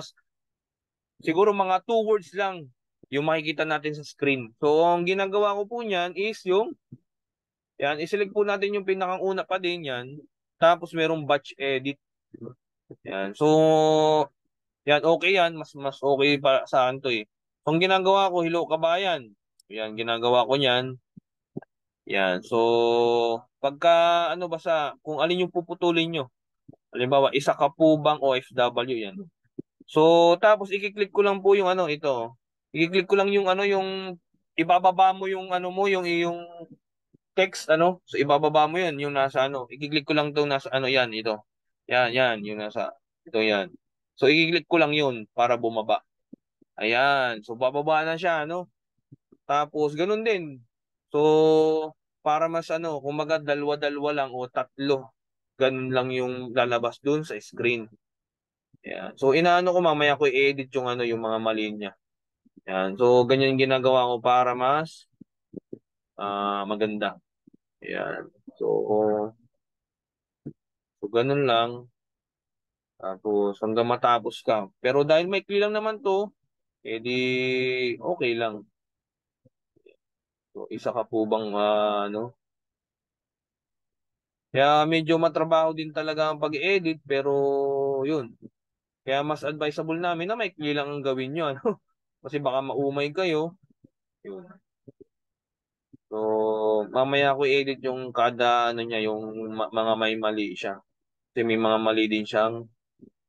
siguro mga 2 words lang yung makikita natin sa screen. So, ang ginagawa ko po niyan is yan, iselect po natin yung pinakang una pa din yan. Tapos, merong batch edit. Yan. So, yan, okay yan. Mas okay para sa akin to eh. So, ang ginagawa ko, hello kabayan. Yan, ginagawa ko niyan. Yan. So, pagka basta kung alin yung puputulin nyo. Halimbawa, isa ka po bang OFW yan. So, tapos i-click ko lang po yung ito. I-click ko lang yung yung ibababa mo yung yung text So, ibababa mo yan yung nasa I-click ko lang 'to nasa yan ito. Yan, yung nasa ito yan. So, i-click ko lang yun para bumaba. Ayan. So, bababa na siya Tapos, ganun din. So, para mas kumaga dalawa-dalawa lang o tatlo. Ganun lang yung lalabas dun sa screen. Yan. So, inaano ko mamaya ko i-edit yung yung mga mali niya. Yan. So, ganyan yung ginagawa ko para mas maganda. Yan. So ganun lang. Tapos, hanggang matapos ka. Pero dahil may lang naman to, edi okay lang. So, isa ka po bang Kaya medyo matrabaho din talaga ang pag-edit pero yun. Kaya mas advisable namin na maikli lang ang gawin nyo Kasi baka maumay kayo. Yun. So mamaya ko i-edit yung kada niya yung mga may mali siya. Kasi may mga mali din siyang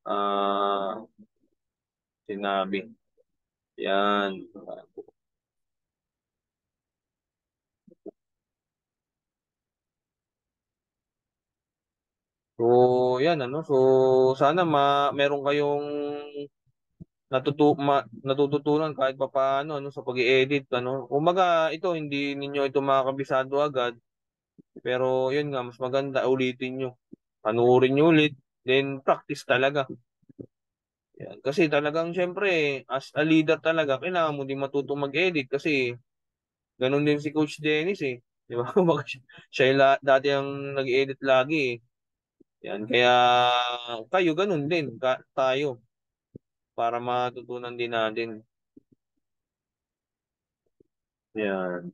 ah sinabi. Yan. So yan So sana meron kayong natututunan kahit pa paano sa pag-i-edit Kumbaga ito hindi ninyo ito makakabisado agad pero yun nga mas maganda ulitin nyo. Panuorin nyo ulit then practice talaga. Yan. Kasi talagang syempre as a leader talaga kailangan mo din matutong mag-edit kasi ganun din si Coach Dennis eh. Di ba? Kumbaga siya yung dati ang nag-edit lagi eh. Yan kaya kayo ganun din tayo para matutunan din natin. Yan.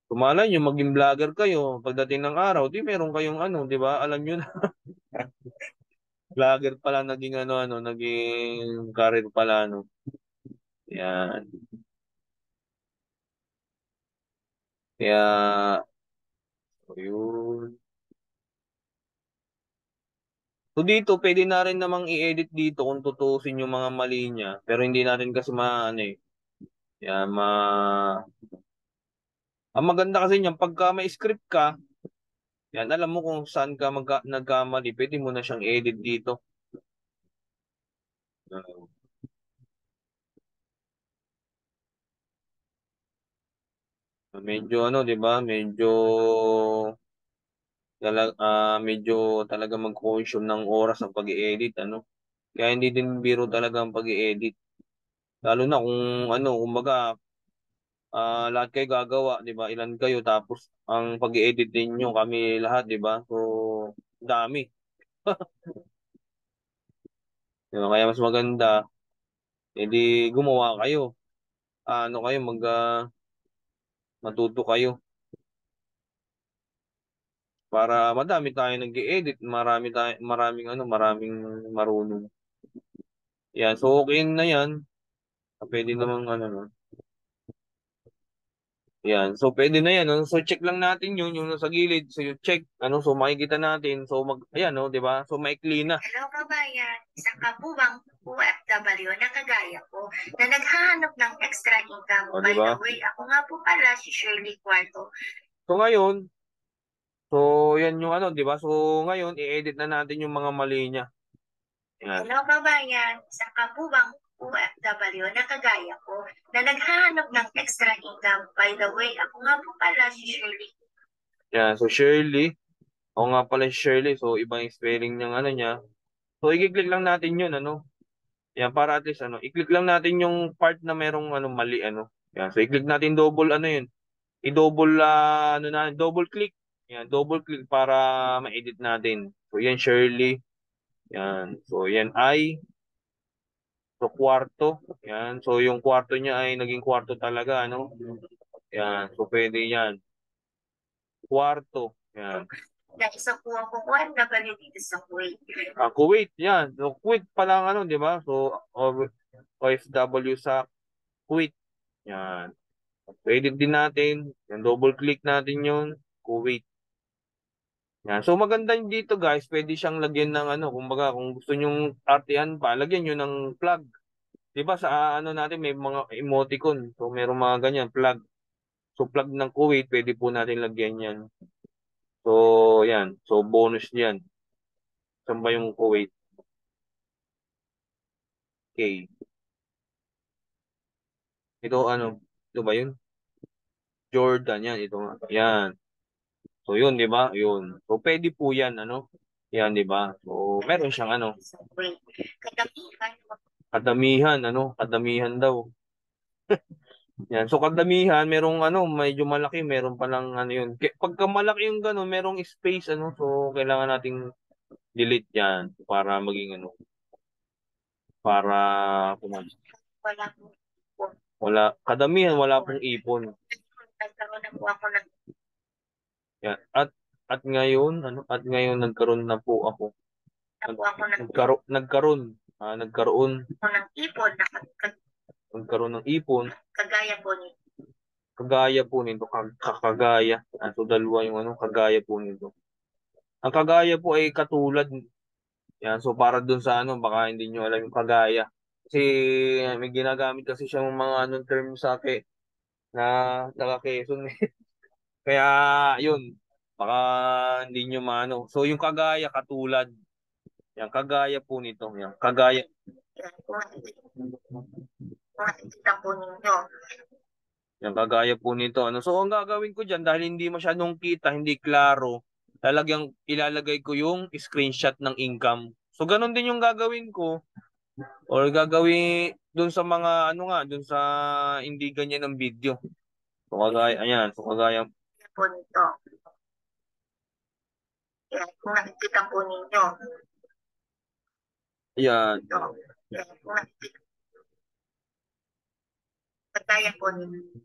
Kumalay nyo, maging vlogger kayo. Pagdating ng araw, di meron kayong di ba? Alam nyo na, vlogger pala naging naging career pala Yan. Kaya, yun. So dito, pwede na rin namang i-edit dito kung tutusin yung mga mali niya. Pero hindi natin kasi yan, ang maganda kasi niyan, pagka may script ka, yan, alam mo kung saan ka nagkamali, pwede mo na siyang edit dito. Medyo 'di ba? Medyo talaga mag-consume ng oras ang pag-i-edit Kaya hindi din biro talaga ang pag-i-edit. Lalo na kung ano, kumbaga, lahat kayo gagawa, 'di ba? Ilan kayo tapos ang pag-i-edit ninyo kami lahat, 'di ba? So, dami. 'Di ba? Kaya mas maganda, edi gumawa kayo. Ano kayo, matuto kayo para madami tayo nag-edit, maraming marunong. Yan, so okay na yan. Pwede namang ano, no? Yan. So, pwede na yan. No? So, check lang natin yun, yung nasa gilid. So, yung check. Ano, so, makikita natin. So, ayan, no, di ba? So, maikli na. Hello kabayan, isang kabuwang OFW na kagaya ko na naghahanap ng extra income. O, di By ba? the way, ako nga po pala si Shirley Cuarto. So, ngayon, so, yan yung ano, di ba? So, ngayon, i-edit na natin yung mga mali niya. Yan. Hello kabayan, isang kabuwang OFW na kagaya ko na naghahanap ng extra income. By the way, ako nga po pala si Shirley. Yan. So, Shirley. Ako nga pala si Shirley. So, ibang yung spelling niyang ano niya. So, i-click lang natin yun, ano. Yan, para at least, ano, i-click lang natin yung part na merong, ano, mali, ano. Yan. So, i-click natin double, ano yun. I-double, ano na, double click. Yan, double click para ma-edit natin. So, yan, Shirley. Yan. So, yan ay, so, kwarto. Yan. So, yung kwarto niya ay naging kwarto talaga, ano. Yan. So, pwede yan. Kwarto. Yan. Na isa po ako OFW dito sa Kuwait. Kuwait. Yan. So, Kuwait pa lang, ano, di ba? So, OFW sa Kuwait. Yan. Edit din natin. Yan, double click natin yun. Kuwait. Yan. So maganda yung dito guys, pwede siyang lagyan ng ano, kumbaga kung gusto nyong artihan pa, lagyan nyo ng plug. 'Di ba sa ano natin may mga emoticon. So merong mga ganyan, plug. So plug ng Kuwait, pwede po natin lagyan 'yan. So yan, so bonus 'yan. Saan ba yung Kuwait? Okay. Ito ano? Ito ba yun? Jordan yan, ito nga. Yan. So yun, 'di ba? Yun. So pwede po 'yan, ano? Yan, 'di ba? So meron siyang ano, Kadamihan, kadamihan, ano? Kadamihan daw. Yan. So kadamihan, merong ano, medyo malaki, meron pa lang ano yun. Pagka malaki yung gano'n, merong space ano, so kailangan nating delete yan para maging ano, para kumag wala po. wala kadamihan wala pong ipon. Nagkaroon na po ako ng Yan. At ngayon, ano, at ngayon nagkaroon na po ako. na po ako ng Nagkaroon ng ipon na nagkaroon ng ipon kagaya po ni kagaya po nito, kagaya. So dalawa yung ano, kagaya po nito. Ang kagaya po ay katulad. Yan, so para dun sa ano, baka hindi nyo alam yung kagaya. Kasi may ginagamit kasi siyang mga anong term sa akin na taga Quezon. Kaya yun, baka hindi nyo maano. So yung kagaya katulad, yan kagaya po nito, yan kagaya. kung nakikita po ninyo. Yan kagaya po nito. Ano, so ang gagawin ko diyan dahil hindi masyadong kita, hindi klaro, ilalagay ko yung screenshot ng income. So ganun din yung gagawin ko. Or gagawin dun sa mga ano nga, dun sa hindi ganyan ng video. So kagaya, ayan, so kagaya, Po nito. Yan, kung nakikita po ninyo. ayan, Ito. Yan, kung nakikita. Kagaya po ninyo.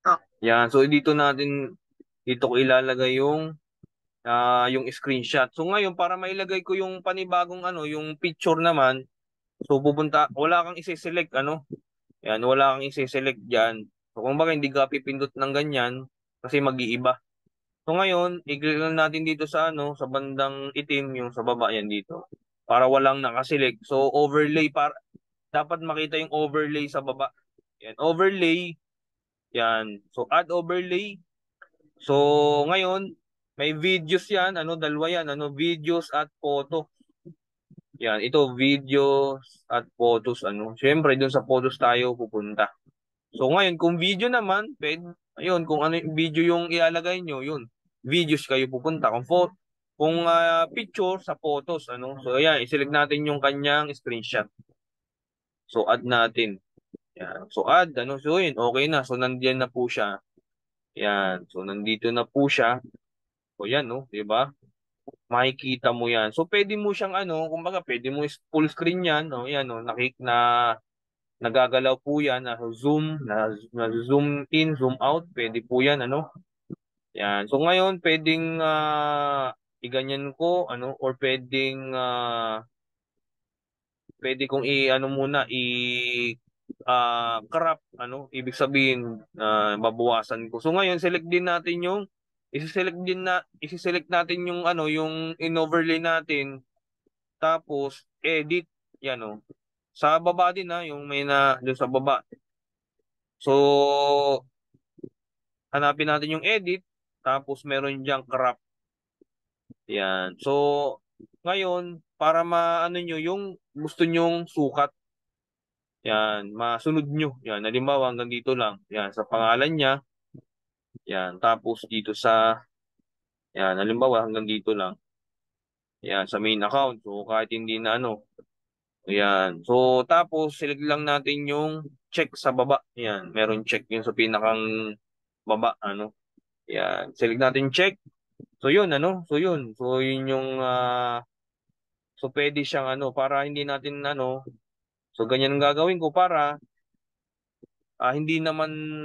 Ito. ayan. So dito ko ilalagay yung screenshot. So ngayon, para mailagay ko yung panibagong ano, yung picture naman, so wala kang isi-select, ano, yan, wala kang isi-select dyan. So kung baga, hindi ka pipindot ng ganyan, kasi mag-iiba. So ngayon, i-click lang natin dito sa ano, sa bandang itim, yung sa baba yan dito. Para walang nakaselect. So overlay, dapat makita yung overlay sa baba. Yan, overlay. Yan. So add overlay. So ngayon, may videos yan, ano, dalawa yan, ano, videos at photo. Yan, ito videos at photos, ano. Siyempre, dun sa photos tayo pupunta. So ngayon, kung video naman, ayun, kung ano yung video yung ilalagay nyo, yun. Videos kayo pupunta. Kung Kung picture sa photos, ano? So ayan, i-select natin yung kanyang screenshot. So add natin. Yan. So add, ano? So yun, okay na. So nandiyan na po siya. Yan. So nandito na po siya. So yan, no? 'Di ba? Makikita mo yan. So pwede mo siyang ano, kumbaga pwede mo full screen yan, no? Yan, no? Nagagalaw po yan, na zoom in, zoom out, pwede po yan, ano? Yan. So ngayon, pwedeng iganyan ko, ano, or pwede kong i-ano muna, crop, ano, ibig sabihin, babawasan ko. So ngayon, select din natin yung, isi-select natin yung, ano, yung in-overlay natin, tapos, edit, yan, oh. Sa baba din, yung may doon sa baba. So, hanapin natin yung edit, tapos meron diyang crop. Yan. So, ngayon, para maano nyo yung gusto nyong sukat, yan, masunod nyo. Yan, halimbawa hanggang dito lang. Yan, sa pangalan niya. Yan, tapos dito yan, halimbawa hanggang dito lang. Yan, sa main account. So, kahit hindi na ano. Yan. So, tapos, select lang natin yung check sa baba. Yan, meron check yun sa pinakang baba, ano. Yan, select natin check. So, yun, ano. So, yun. So, yun yung, so, pwede siyang, ano, para hindi natin, ano, so, ganyan ang gagawin ko para hindi naman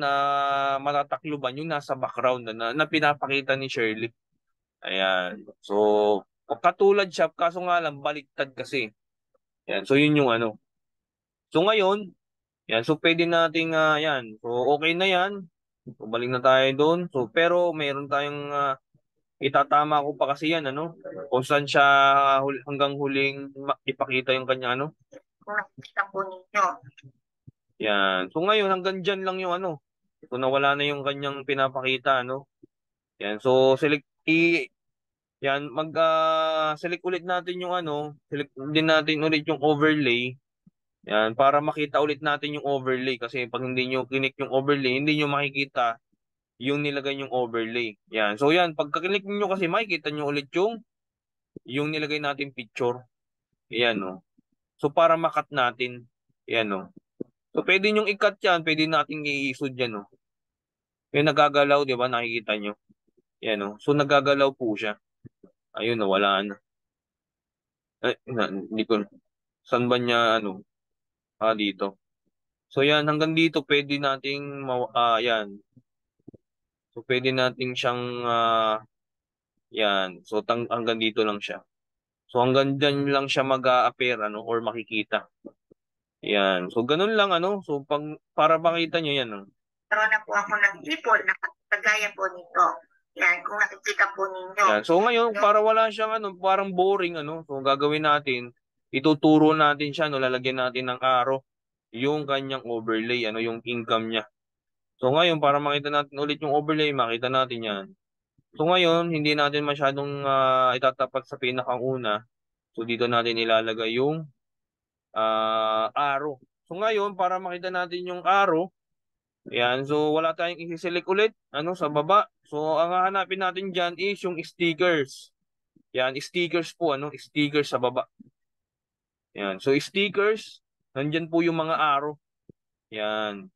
matatakluban yung nasa background na pinapakita ni Shirley. Ayan. So, katulad siya, kaso nga lang, baliktad kasi. Ayan. So, yun yung ano. So, ngayon, yan. So, pwede nating, yan. So, okay na yan. So, balik na tayo doon. So, pero meron tayong, itatama ko pa kasi yan, ano? Kung saan siya hanggang huling ipakita yung kanya, ano? Kung nakikita po ninyo. Yan. So, ngayon, hanggang dyan lang yung, ano? So, nawala na yung kanyang pinapakita, ano? Yan. So, yan, select ulit natin yung ano, select din natin ulit yung overlay. Yan, para makita ulit natin yung overlay. Kasi pag hindi nyo click yung overlay, hindi nyo makikita yung nilagay yung overlay. Yan. So yan, pagka-click nyo kasi makikita nyo ulit yung nilagay natin picture. Yan, no. So para makat natin. Yan, no. So pwede nyo i-cut yan, pwede natin i-isod yan, no. Yung nagagalaw, di ba, nakikita nyo. Yan, no. So nagagalaw po siya. Ayun, nawala na. Hindi ko, saan ba niya, ano, dito. So yan, hanggang dito pwede nating, yan. So pwede nating siyang, yan. So hanggang dito lang siya. So hanggang dyan lang siya mag-a-appear, ano, or makikita. Yan. So ganun lang, ano. So para makita nyo yan, no. Karoon na po ako ng ipon na kagaya po nito. Yan, kung nakikita po ninyo. Yan. So ngayon, para wala siyang, ano, parang boring, ano. So gagawin natin, ituturo natin siya, no, lalagyan natin ng arrow yung kanyang overlay, ano, yung income niya. So ngayon, para makita natin ulit yung overlay, makita natin yan. So ngayon, hindi natin masyadong itatapat sa pinakang una. So dito natin ilalagay yung arrow. So ngayon, para makita natin yung arrow, yan, so wala tayong i-select ulit, ano, sa baba. So ang hahanapin natin dyan is yung stickers. Yan, stickers po, ano, stickers sa baba. Yan, so stickers, nandyan po yung mga arrow. Yan.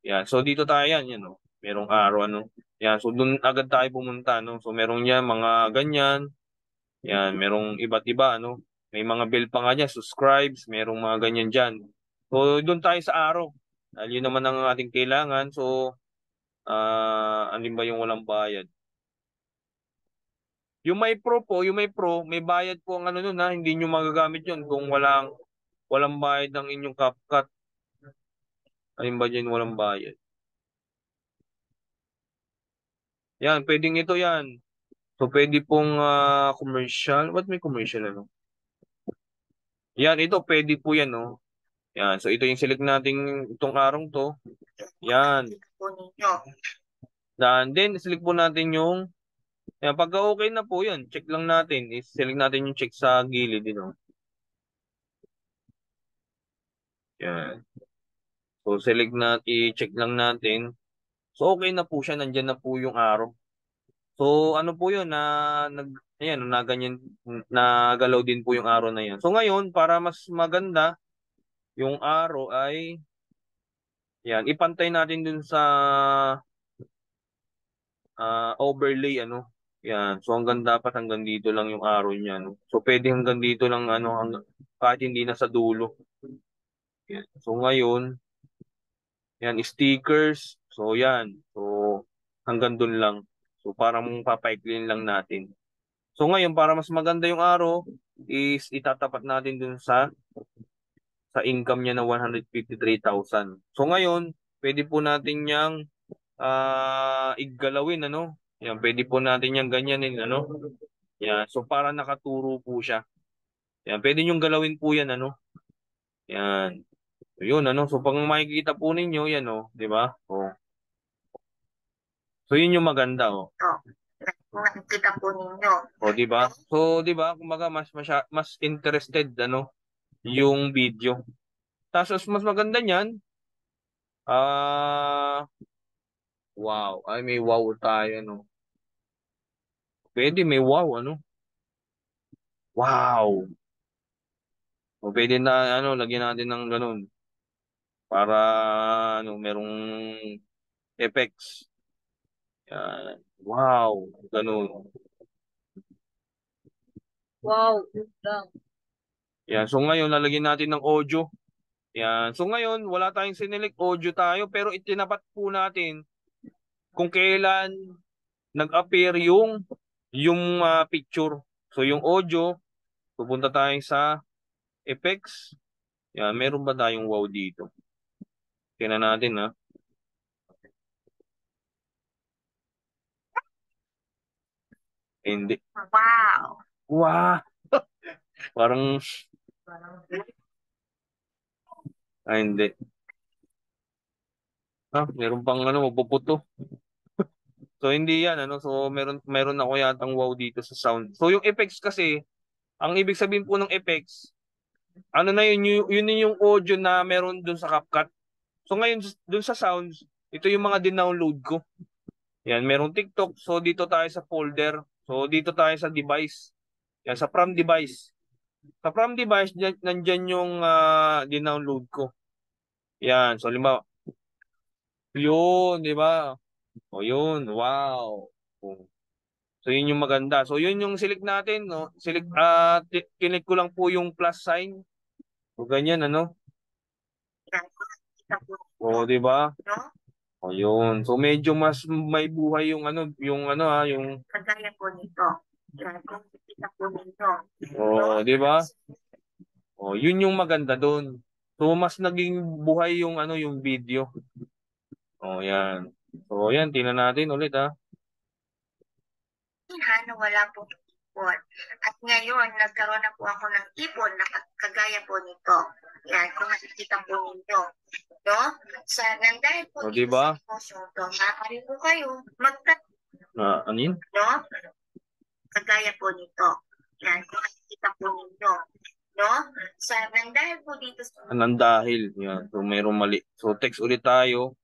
Yan. So dito tayo yan, oh. Merong araw, ano. Yan. So doon agad tayo pumunta, no. So merong yan, mga ganyan. Yan. Merong iba't iba, ano. May mga bell pa nga dyan, subscribes, merong mga ganyan dyan. So doon tayo sa araw. Dahil yun naman ang ating kailangan. So, alin ba yung walang bayad? Yung may pro, may bayad po ang ano nun, ha. Hindi nyo magagamit yun kung walang bayad ng inyong CapCut. Alin ba dyan walang bayad? Yan, pwedeng ito yan. So, pwede pong commercial. Ba't may commercial, ano? Yan, ito, pwede po yan, no? Yan, so ito yung select natin itong arong to. Yan. Po ninyo. Then, select po natin yung, yan, pagka okay na po yan, check lang natin. I-select natin yung check sa gilid, no? Yan. So, i-check lang natin. So, okay na po siya. Nandyan na po yung arrow. So ano po 'yun na ayan na ganyan nagalaw din po yung araw na 'yan. So ngayon para mas maganda yung araw ay 'yan ipantay natin dun sa overlay ano. 'Yan. So hanggang dito lang yung araw niya no. So pwede hanggang dito lang ano kahit hindi na sa dulo. 'Yan. So ngayon, 'yan stickers. So 'yan. So hanggang dun lang. So parang papaiklin lang natin. So ngayon, para mas maganda yung araw, is itatapat natin dun sa income niya na 153,000. So ngayon, pwede po natin yang igalawin, ano? Yan, pwede po natin yang ganyanin, ano? Yan, so para nakaturo po siya. Yan, pwede niyong galawin po yan, ano? Yan. So, yun, ano? So pag makikita po ninyo, yan, oh, di ba? Oh. So yun yung maganda, oh. Kung nakikita po ninyo. O, di ba? So, di ba? Kumbaga mas interested ano yung video. Tapos mas maganda niyan, wow, ay may wow tayo no. Pwede may wow ano. Wow. O pwede na ano, lagyan natin ng ganun para ano, merong effects. Yan. Wow, ganun. Wow, good lang. Yan, so ngayon lalagyan natin ng audio. Yan. So ngayon, wala tayong sinelect audio tayo pero itinapat po natin kung kailan nag-appear yung picture. So yung audio, pupunta tayo sa effects. Yan, meron ba tayong wow dito? Tingnan natin ha. Hindi. Wow. Wow! Parang, hindi. Meron pang ano, magpuputo. So hindi yan, ano. So meron ako yatang wow dito sa sound. So yung effects kasi, ang ibig sabihin po ng effects, ano na yun, yun yung audio na meron dun sa CapCut. So ngayon, dun sa sounds, ito yung mga dinownload ko. Yan, merong TikTok. So dito tayo sa folder. So dito tayo sa device. Yan, sa from device. Sa from device, nandyan yung dinownload ko. Yan, so lima. Yun, di ba? O yun, wow. O, so yun yung maganda. So yun yung select natin, no? Select, kinik ko lang po yung plus sign. So ganyan, ano? Yan, kung nakikita po O, ninyo. di ba? No? O yun. So medyo mas may buhay yung ano yung Kagaya po nito. Yan, kung nakikita po ninyo. No? o, di ba? O, yun yung maganda doon. So mas naging buhay yung ano yung video. O, yan. So yan, tingnan natin ulit ha. Na wala pong ipon. At ngayon, nagkaroon na po ako ng ipon na kagaya po nito. Yan, kung nakikita po ninyo. No? Nang dahil po O, di dito ba? sa negosyo to, maaari po kayo magtat, Ano yun? no? Kagaya po nito. Yan, kung nakikita po ninyo. No? Nang dahil po dito sa Nang dahil. Yan. So mayroong mali. So text ulit tayo.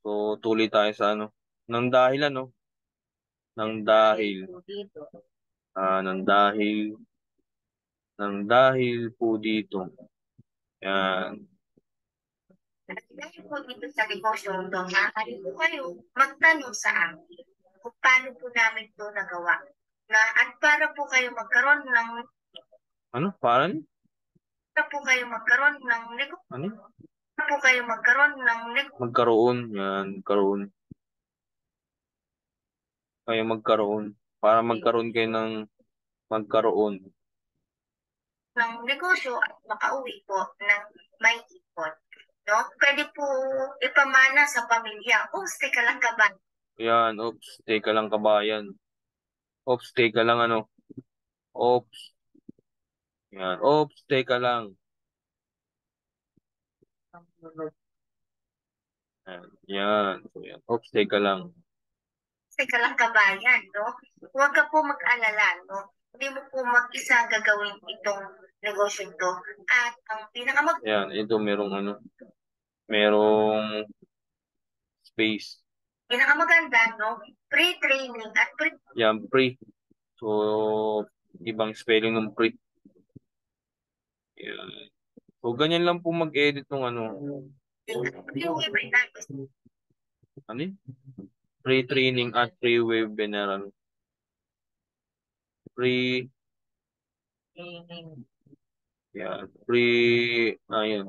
So tuloy tayo sa ano. Nang dahil ano. Nang dahil. po dito. Nang dahil. Nang dahil po dito. Yan. Dahil po dito sa negosyo to, maaari po kayo magtanong sa amin kung paano po namin to nagawa. At para po kayo magkaroon ng Ano? Parang? para po kayo magkaroon ng Ano? para po kayo magkaroon ng Magkaroon. Yan. Magkaroon. Kayo magkaroon. Para magkaroon kayo ng magkaroon. negosyo at makauwi po ng may ipon. No? Pwede po ipamana sa pamilya. Oh, teka lang ka ba? Yan. Oops. Teka lang kabayan. Oops. Teka lang ano. Oops. Yan. Oops. Teka lang. Yan. Yan. So, yan. Oops. Teka lang. Teka lang kabayan, no? Huwag ka po mag-alala, no? Hindi mo po mag-isa gagawin itong negosyo to. At ang Yan. Ito merong ano. Merong space. pinakamaganda, no? Pre-training at pre... Yan, pre. So, ibang spelling ng pre. Yan. So, ganyan lang po mag-edit ng ano. Ano yun? Pre-training at pre-webinar. Pre... Yan. Ayun.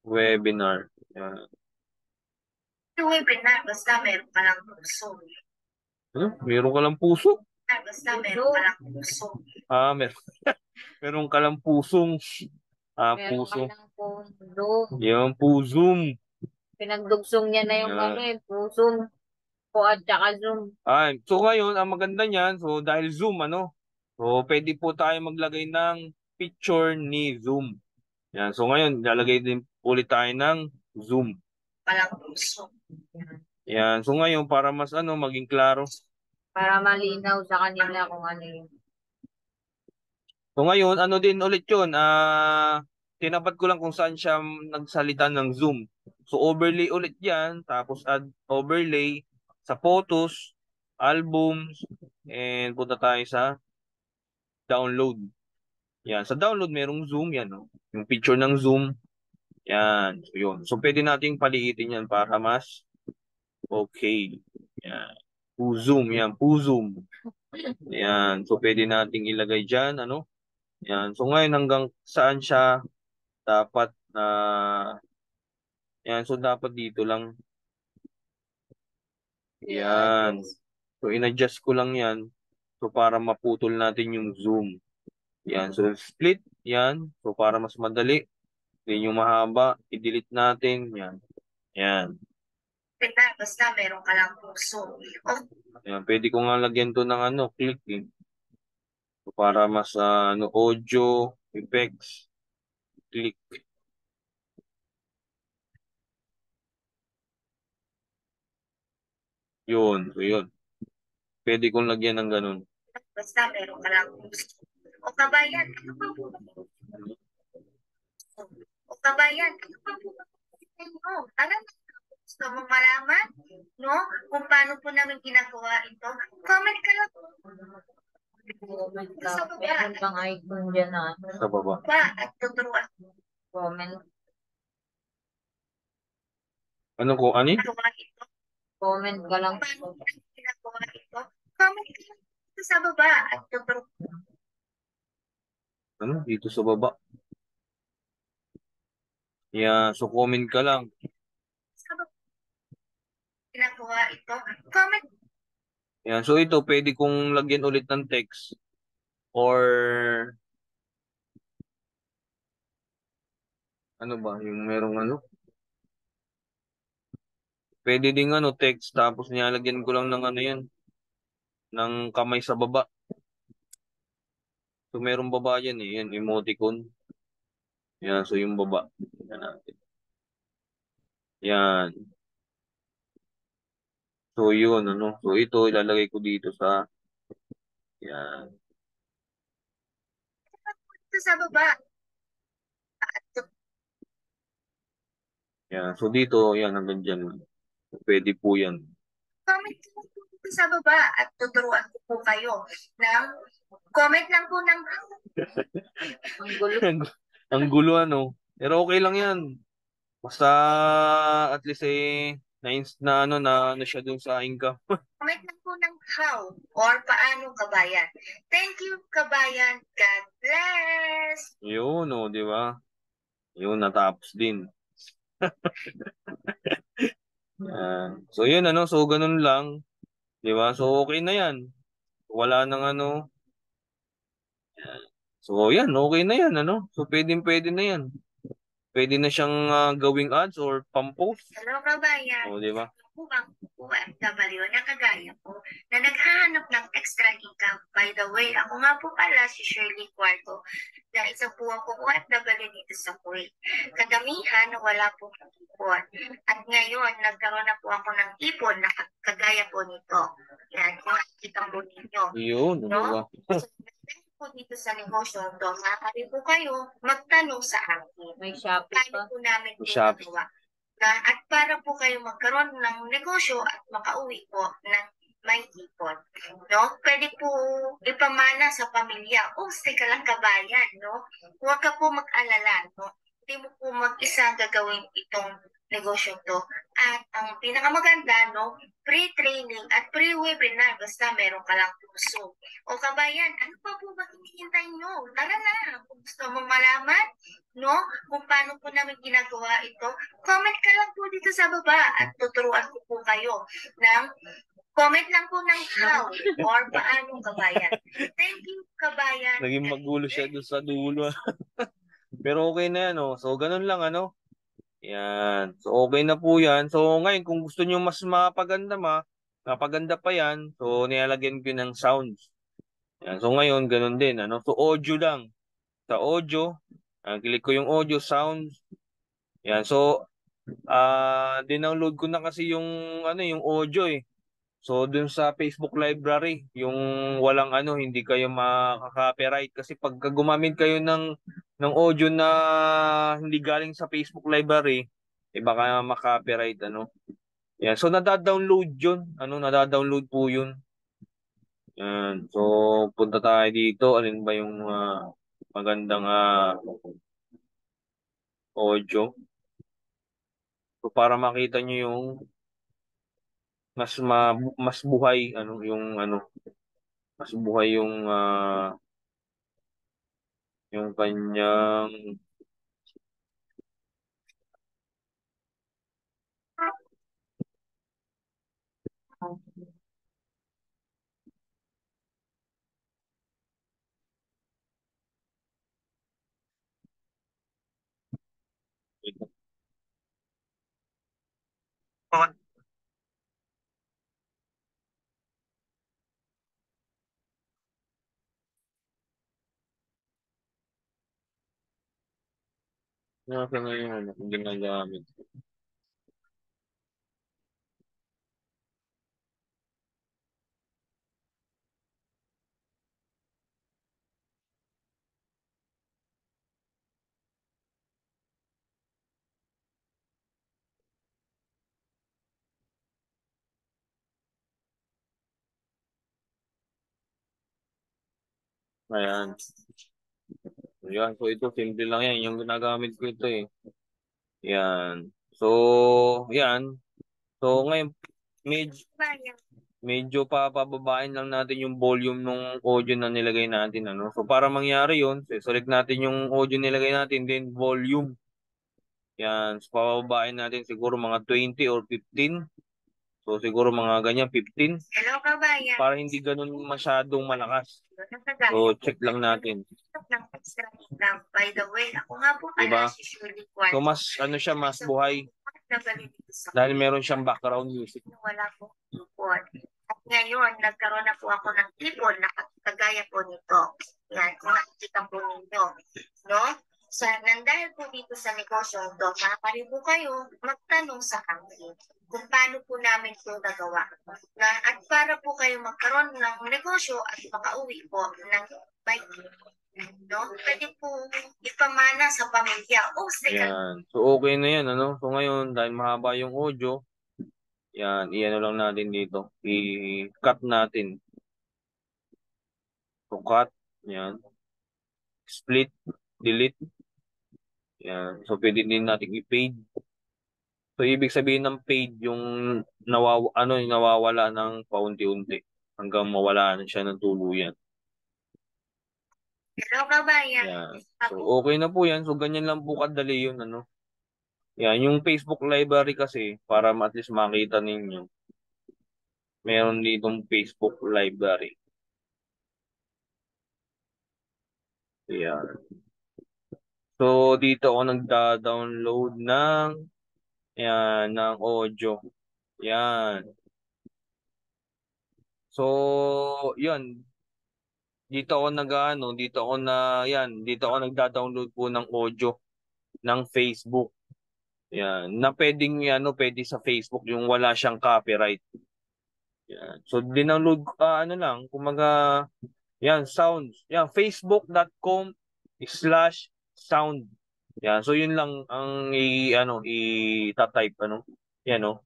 Webinar. Yan. Webinar, basta meron ka lang puso. Ano? Meron ka lang puso? Basta meron ka lang puso. Meron ka lang pusong. Meron Puso. ka ng puso. Yung pusong. Pinagdugsong niya na yung Yeah. pusong po at saka zoom. So ngayon, ang maganda niyan, so dahil Zoom, so pwede po tayo maglagay ng picture ni Zoom. Yan. So ngayon, lalagay din ulit tayo ng Zoom. Palang puso. Yan. So ngayon, para mas maging klaro. Para malinaw sa kanila kung ano yun. So ngayon, din ulit yun. Tinapat ko lang kung saan siya nagsalita ng Zoom. So overlay ulit yan. Tapos add overlay sa photos, albums, and punta tayo sa download. Yan. Sa download, merong Zoom. Yan. Yung picture ng Zoom. Yan. So yun. So pwede nating paliitin yan para mas okay. Yan. Zoom. Yan. Zoom. Yan. So pwede nating ilagay dyan. Yan. So ngayon hanggang saan siya dapat yan. So dapat dito lang. Yan. So in-adjust ko lang yan. So para maputol natin yung zoom. Yan. So split. Yan. So para mas madali. Then yung mahaba, i-delete natin. Yan. Yan. Basta meron ka lang puso. Yan. Pwede ko nga lagyan to ng click eh. So para mas audio, effects, click. Yun. So yun. Pwede kong lagyan ng ganun. Basta meron ka lang puso. O kabayan, alam mo, gusto mo malaman, no? Kung paano po namin ginagawa ito? Comment ka lang. Comment ka. Meron bang icon dyan na? Sa baba. At tuturuan. Comment. Ano ko? Ani? Comment ka lang. Paano namin ginagawa ito? Comment ka lang sa baba at tuturuan. Dito sa baba. Yeah, so comment ka lang. Ginagawa ito. Comment. Yan, so ito pwede kong lagyan ulit ng text or ano ba, yung merong pwede ding text tapos nilalagyan ko lang ng yan ng kamay sa baba. So merong baba yan eh, yan emoticon. Yan, so yung baba. Yan natin. Yan. So yun so ito ilalagay ko dito sa yan. Ito sa baba. Yan, so dito yan hanggang dyan. Pwede po yan. Comment lang po dito sa baba at tuturuan ko po kayo ng comment lang po ng Ang gulo. Ang gulo Pero okay lang yan. Basta at least na siya dun sa income. comment lang po ng how or paano kabayan. Thank you kabayan. God bless. Yun di ba? Yun natapos din. So yun so ganun lang. Di ba? So okay na yan. Wala nang So yan, okay na yan So pwede na yan. Pwede na siyang gawing ads or pampost. Hello kabayan. Di ba? Upang OFW na kagaya ko na naghahanap ng extra income. By the way, ako nga po pala si Shirley Cuarto na isa po ako OFW dito sa Kuwait. Kadamihan wala po ipon. At ngayon, nagkaroon na po ako ng ipon na kagaya po nito. Yan, kung nakikita po ninyo. Yun, no? Po dito sa negosyo to, maaari po kayo magtanong sa akin. May Shopee Kaya pa. po namin po Shopee. nagawa. At para po kayo magkaroon ng negosyo at makauwi po ng may ipon, no? Pwede po ipamana sa pamilya. O, teka lang kabayan, no? Huwag ka po mag-alala, no? Hindi mo po mag-isa gagawin itong negosyo to. At ang pinakamaganda, no? Pre-training at pre-webinar basta meron ka lang puso. O kabayan, ano pa po ba hinihintay nyo? Tara na! Kung gusto mong malaman, no? Kung paano po namin ginagawa ito, comment ka lang po dito sa baba at tuturuan ko po kayo ng comment lang po ng how or paano kabayan. Thank you kabayan. Naging magulo siya doon sa dulo. Pero okay na yan, oh. So, ganun lang, ano. Yan. So, okay na po yan. So, ngayon, kung gusto nyo mas mapaganda pa yan, so, nilalagyan ko ng sounds. Yan. So, ngayon, ganun din, ano. So, audio lang. Sa audio, click ko yung audio sounds. Yan. So, dinownload ko na kasi yung, yung audio, eh. So, dun sa Facebook library, yung walang hindi kayo makaka-copyright kasi pag gumamit kayo ng audio na hindi galing sa Facebook library, baka ma-copyright, ano. Yan. So, nada-download yun. Nada-download po yun. Yan. So, punta tayo dito. Alin ba yung magandang audio? So, para makita nyo yung mas buhay, mas buhay yung kanyang nasa ngayon kung ginagamit. Ayan. Yan. So, ito, simple lang yan. Yung ginagamit ko ito, eh. Yan. So, yan. So, ngayon, medyo, Kabayan. medyo papababain lang natin yung volume ng audio na nilagay natin, ano. So, para mangyari yun, select natin yung audio nilagay natin, then volume. Yan. So, papababain natin siguro mga 20 or 15. So, siguro mga ganyan, 15. Hello kabayan. Para hindi ganun masyadong malakas. Nakagaya So, check lang natin. ng extra income. By the way, ako nga po Diba? pala si Shirley Quarto. So, mas, siya, mas buhay. Dahil meron siyang background music. Wala po ipon. At ngayon, nagkaroon na po ako ng ipon na kagaya po nito. Yan, kung nakikita po ninyo. No? Nandahil po dito sa negosyo ito, maaari po kayo magtanong sa amin kung paano po namin ito nagawa. At para po kayo magkaroon ng negosyo at makauwi po ng may no? Pwede po ipamana sa pamilya. Yan. So, okay na yan, ano? So, ngayon, dahil mahaba yung audio, yan, i-ano lang natin dito. I-cut natin. So, cut. Yan. Split. Delete. Yan. So, pwede din natin i-fade. So, ibig sabihin ng fade, yung nawawala ng paunti-unti hanggang mawala na siya ng tuluyan. Hello, kabayan. Yan. So, okay na po yan. So, ganyan lang po kadali yun, ano? Yan. Yung Facebook library kasi, para at least makita ninyo, meron ditong Facebook library. Yan. So, dito ako nagda-download ng audio. Yan. So, yun. Dito ako dito ako nagda-download po ng audio ng Facebook. Yan. Na pwedeng, pwede sa Facebook yung wala siyang copyright. Yan. So, dinownload, kumaga, yan, sounds. Yan, facebook.com/sound. Yan. So yun lang ang i-type Yan oh.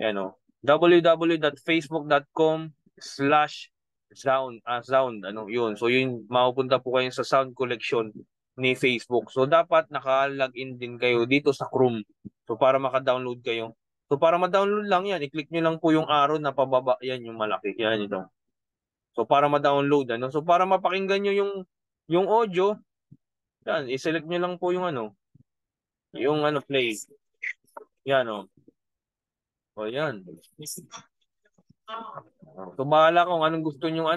Yan oh. www.facebook.com/sound yun. So yun mapupunta po kayo sa sound collection ni Facebook. So dapat naka-login din kayo dito sa Chrome. So para maka-download kayo. So para ma-download lang yan, i-click nyo lang po yung arrow na pababa yan yung malaki. Yan ito. So para ma-download So para mapakinggan nyo yung audio, yan, i-select nyo lang po yung play. Yan oh. O yan. So bahala kung anong gusto nyo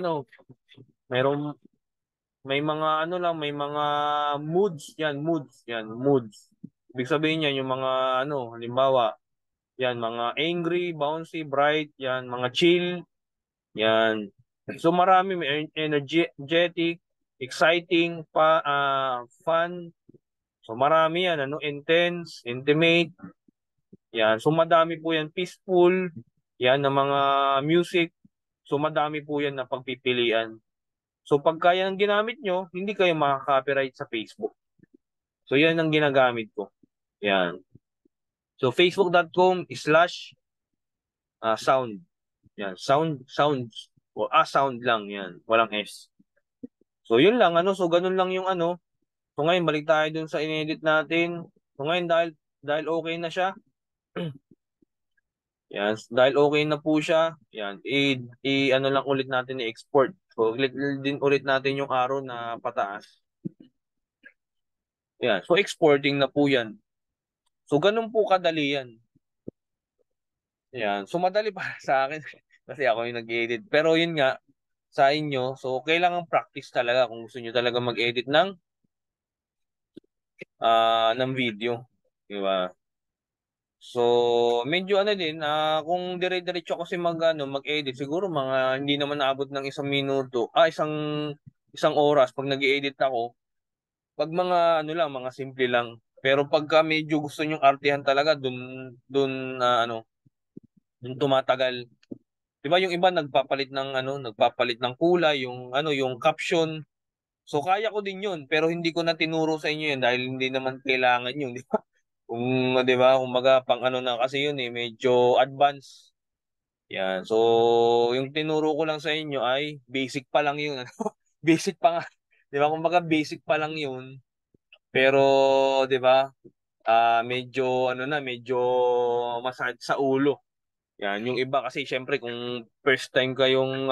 Meron may mga may mga moods. Ibig sabihin yan yung mga halimbawa, yan mga angry, bouncy, bright, yan mga chill, yan. So marami, may energetic, exciting, fun. So marami yan, intense, intimate. Yan. So madami po yan, peaceful, yan ng mga music. So madami po yan na pagpipilian. So pagka yan ang ginamit nyo, hindi kayo makaka-copyright sa Facebook. So yan ang ginagamit ko. Yan. So facebook.com/sound. Yan, sounds o sound lang yan, walang S. So yun lang so ganun lang yung So ngayon balik tayo dun sa inedit natin. So ngayon dahil okay na siya. Yan, dahil okay na po siya, yan, lang ulit natin i-export. So click din ulit natin yung arrow na pataas. Yan, so exporting na po yan. So ganun po kadali yan. Yan, so madali para sa akin kasi ako yung nag-edit. Pero yun nga, sa inyo, so kailangan practice talaga kung gusto niyo talaga mag-edit ng video, di ba? So medyo din kung dire-diretso kasi mag-edit siguro mga hindi naman naabot ng isang minuto, isang oras pag nag-edit ako. Pag mga lang, mga simple lang. Pero pagka medyo gusto niyo artihan talaga, dun dun tumatagal. 'Di ba yung iba nagpapalit ng kulay, yung caption. So kaya ko din 'yun, pero hindi ko na tinuro sa inyo 'yun dahil hindi naman kailangan 'yun, 'di ba? Kung 'di ba, kumaga pang na kasi 'yun medyo advanced. Yan. So yung tinuro ko lang sa inyo ay basic pa lang 'yun. Basic pa nga. 'Di ba? Kumbaga basic pa lang 'yun. Pero 'di ba? Medyo medyo masakit sa ulo. Yan, yung iba kasi syempre kung first time kayong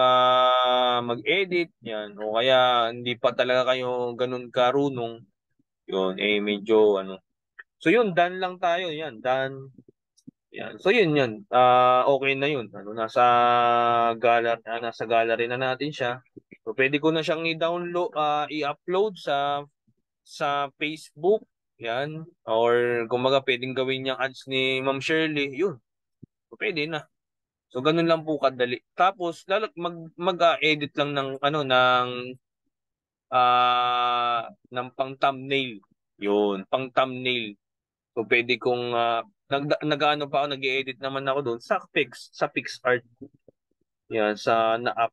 mag-edit, yan, o kaya hindi pa talaga kayo ganun karunong, yun, medyo So yun, done lang tayo, yan, done. Yan. So yun, yan. Okay na yun. Nasa gallery na natin siya. So pwede ko na siyang i-download, i-upload sa Facebook, yan. Or kumaga pwedeng gawin niyang ads ni Ma'am Shirley, yun. So, pwede na. So ganun lang po kadali. Tapos mag-edit lang ng pang-thumbnail. 'Yun, pang-thumbnail. So pwede kong nag-ano pa ako, nag-edit naman ako doon sa PixArt. Yan sa na-app.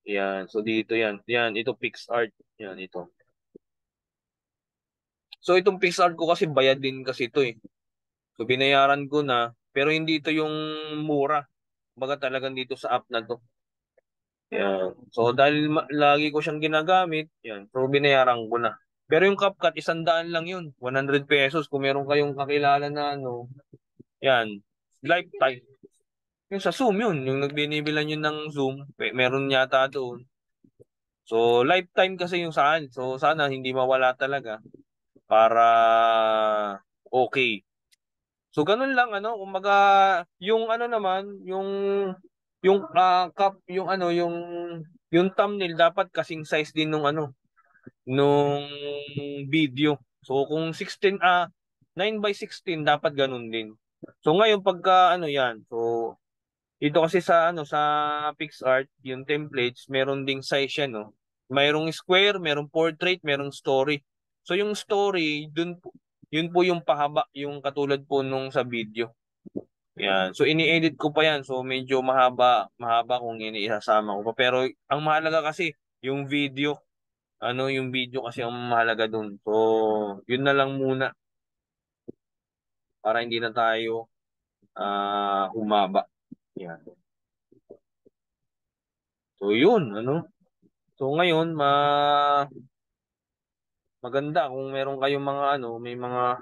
Yan. So dito yan. Yan, ito PixArt. Yan ito. So itong PixArt ko kasi bayad din kasi ito eh. So binayaran ko na pero hindi ito yung mura. Baga talagang dito sa app na to. Yan. So dahil lagi ko siyang ginagamit, yan. So binayaran ko na. Pero yung CapCut, 100 lang yun. 100 pesos kung meron kayong kakilala na yan. Lifetime. Yung sa Zoom yun. Yung nagbinibilan yun ng Zoom, meron yata doon. So lifetime kasi yung saan. So sana hindi mawala talaga para okay. So ganun lang kumbaga yung naman, yung thumbnail dapat kasing size din nung video. So kung 9 by 16 dapat ganun din. So ngayon pagka yan. So dito kasi sa PixArt, yung templates, meron ding size yan, no. Mayroong square, merong portrait, merong story. So yung story, yun po yung pahaba, yung katulad po nung sa video. Yan. So ini-edit ko pa yan. So medyo mahaba kung isasama ko pa. Pero ang mahalaga kasi yung video. ano yung video kasi ang mahalaga dun. So, yun na lang muna para hindi na tayo humaba. Yan. So, yun, ano. So, ngayon, maganda kung meron kayong mga ano, may mga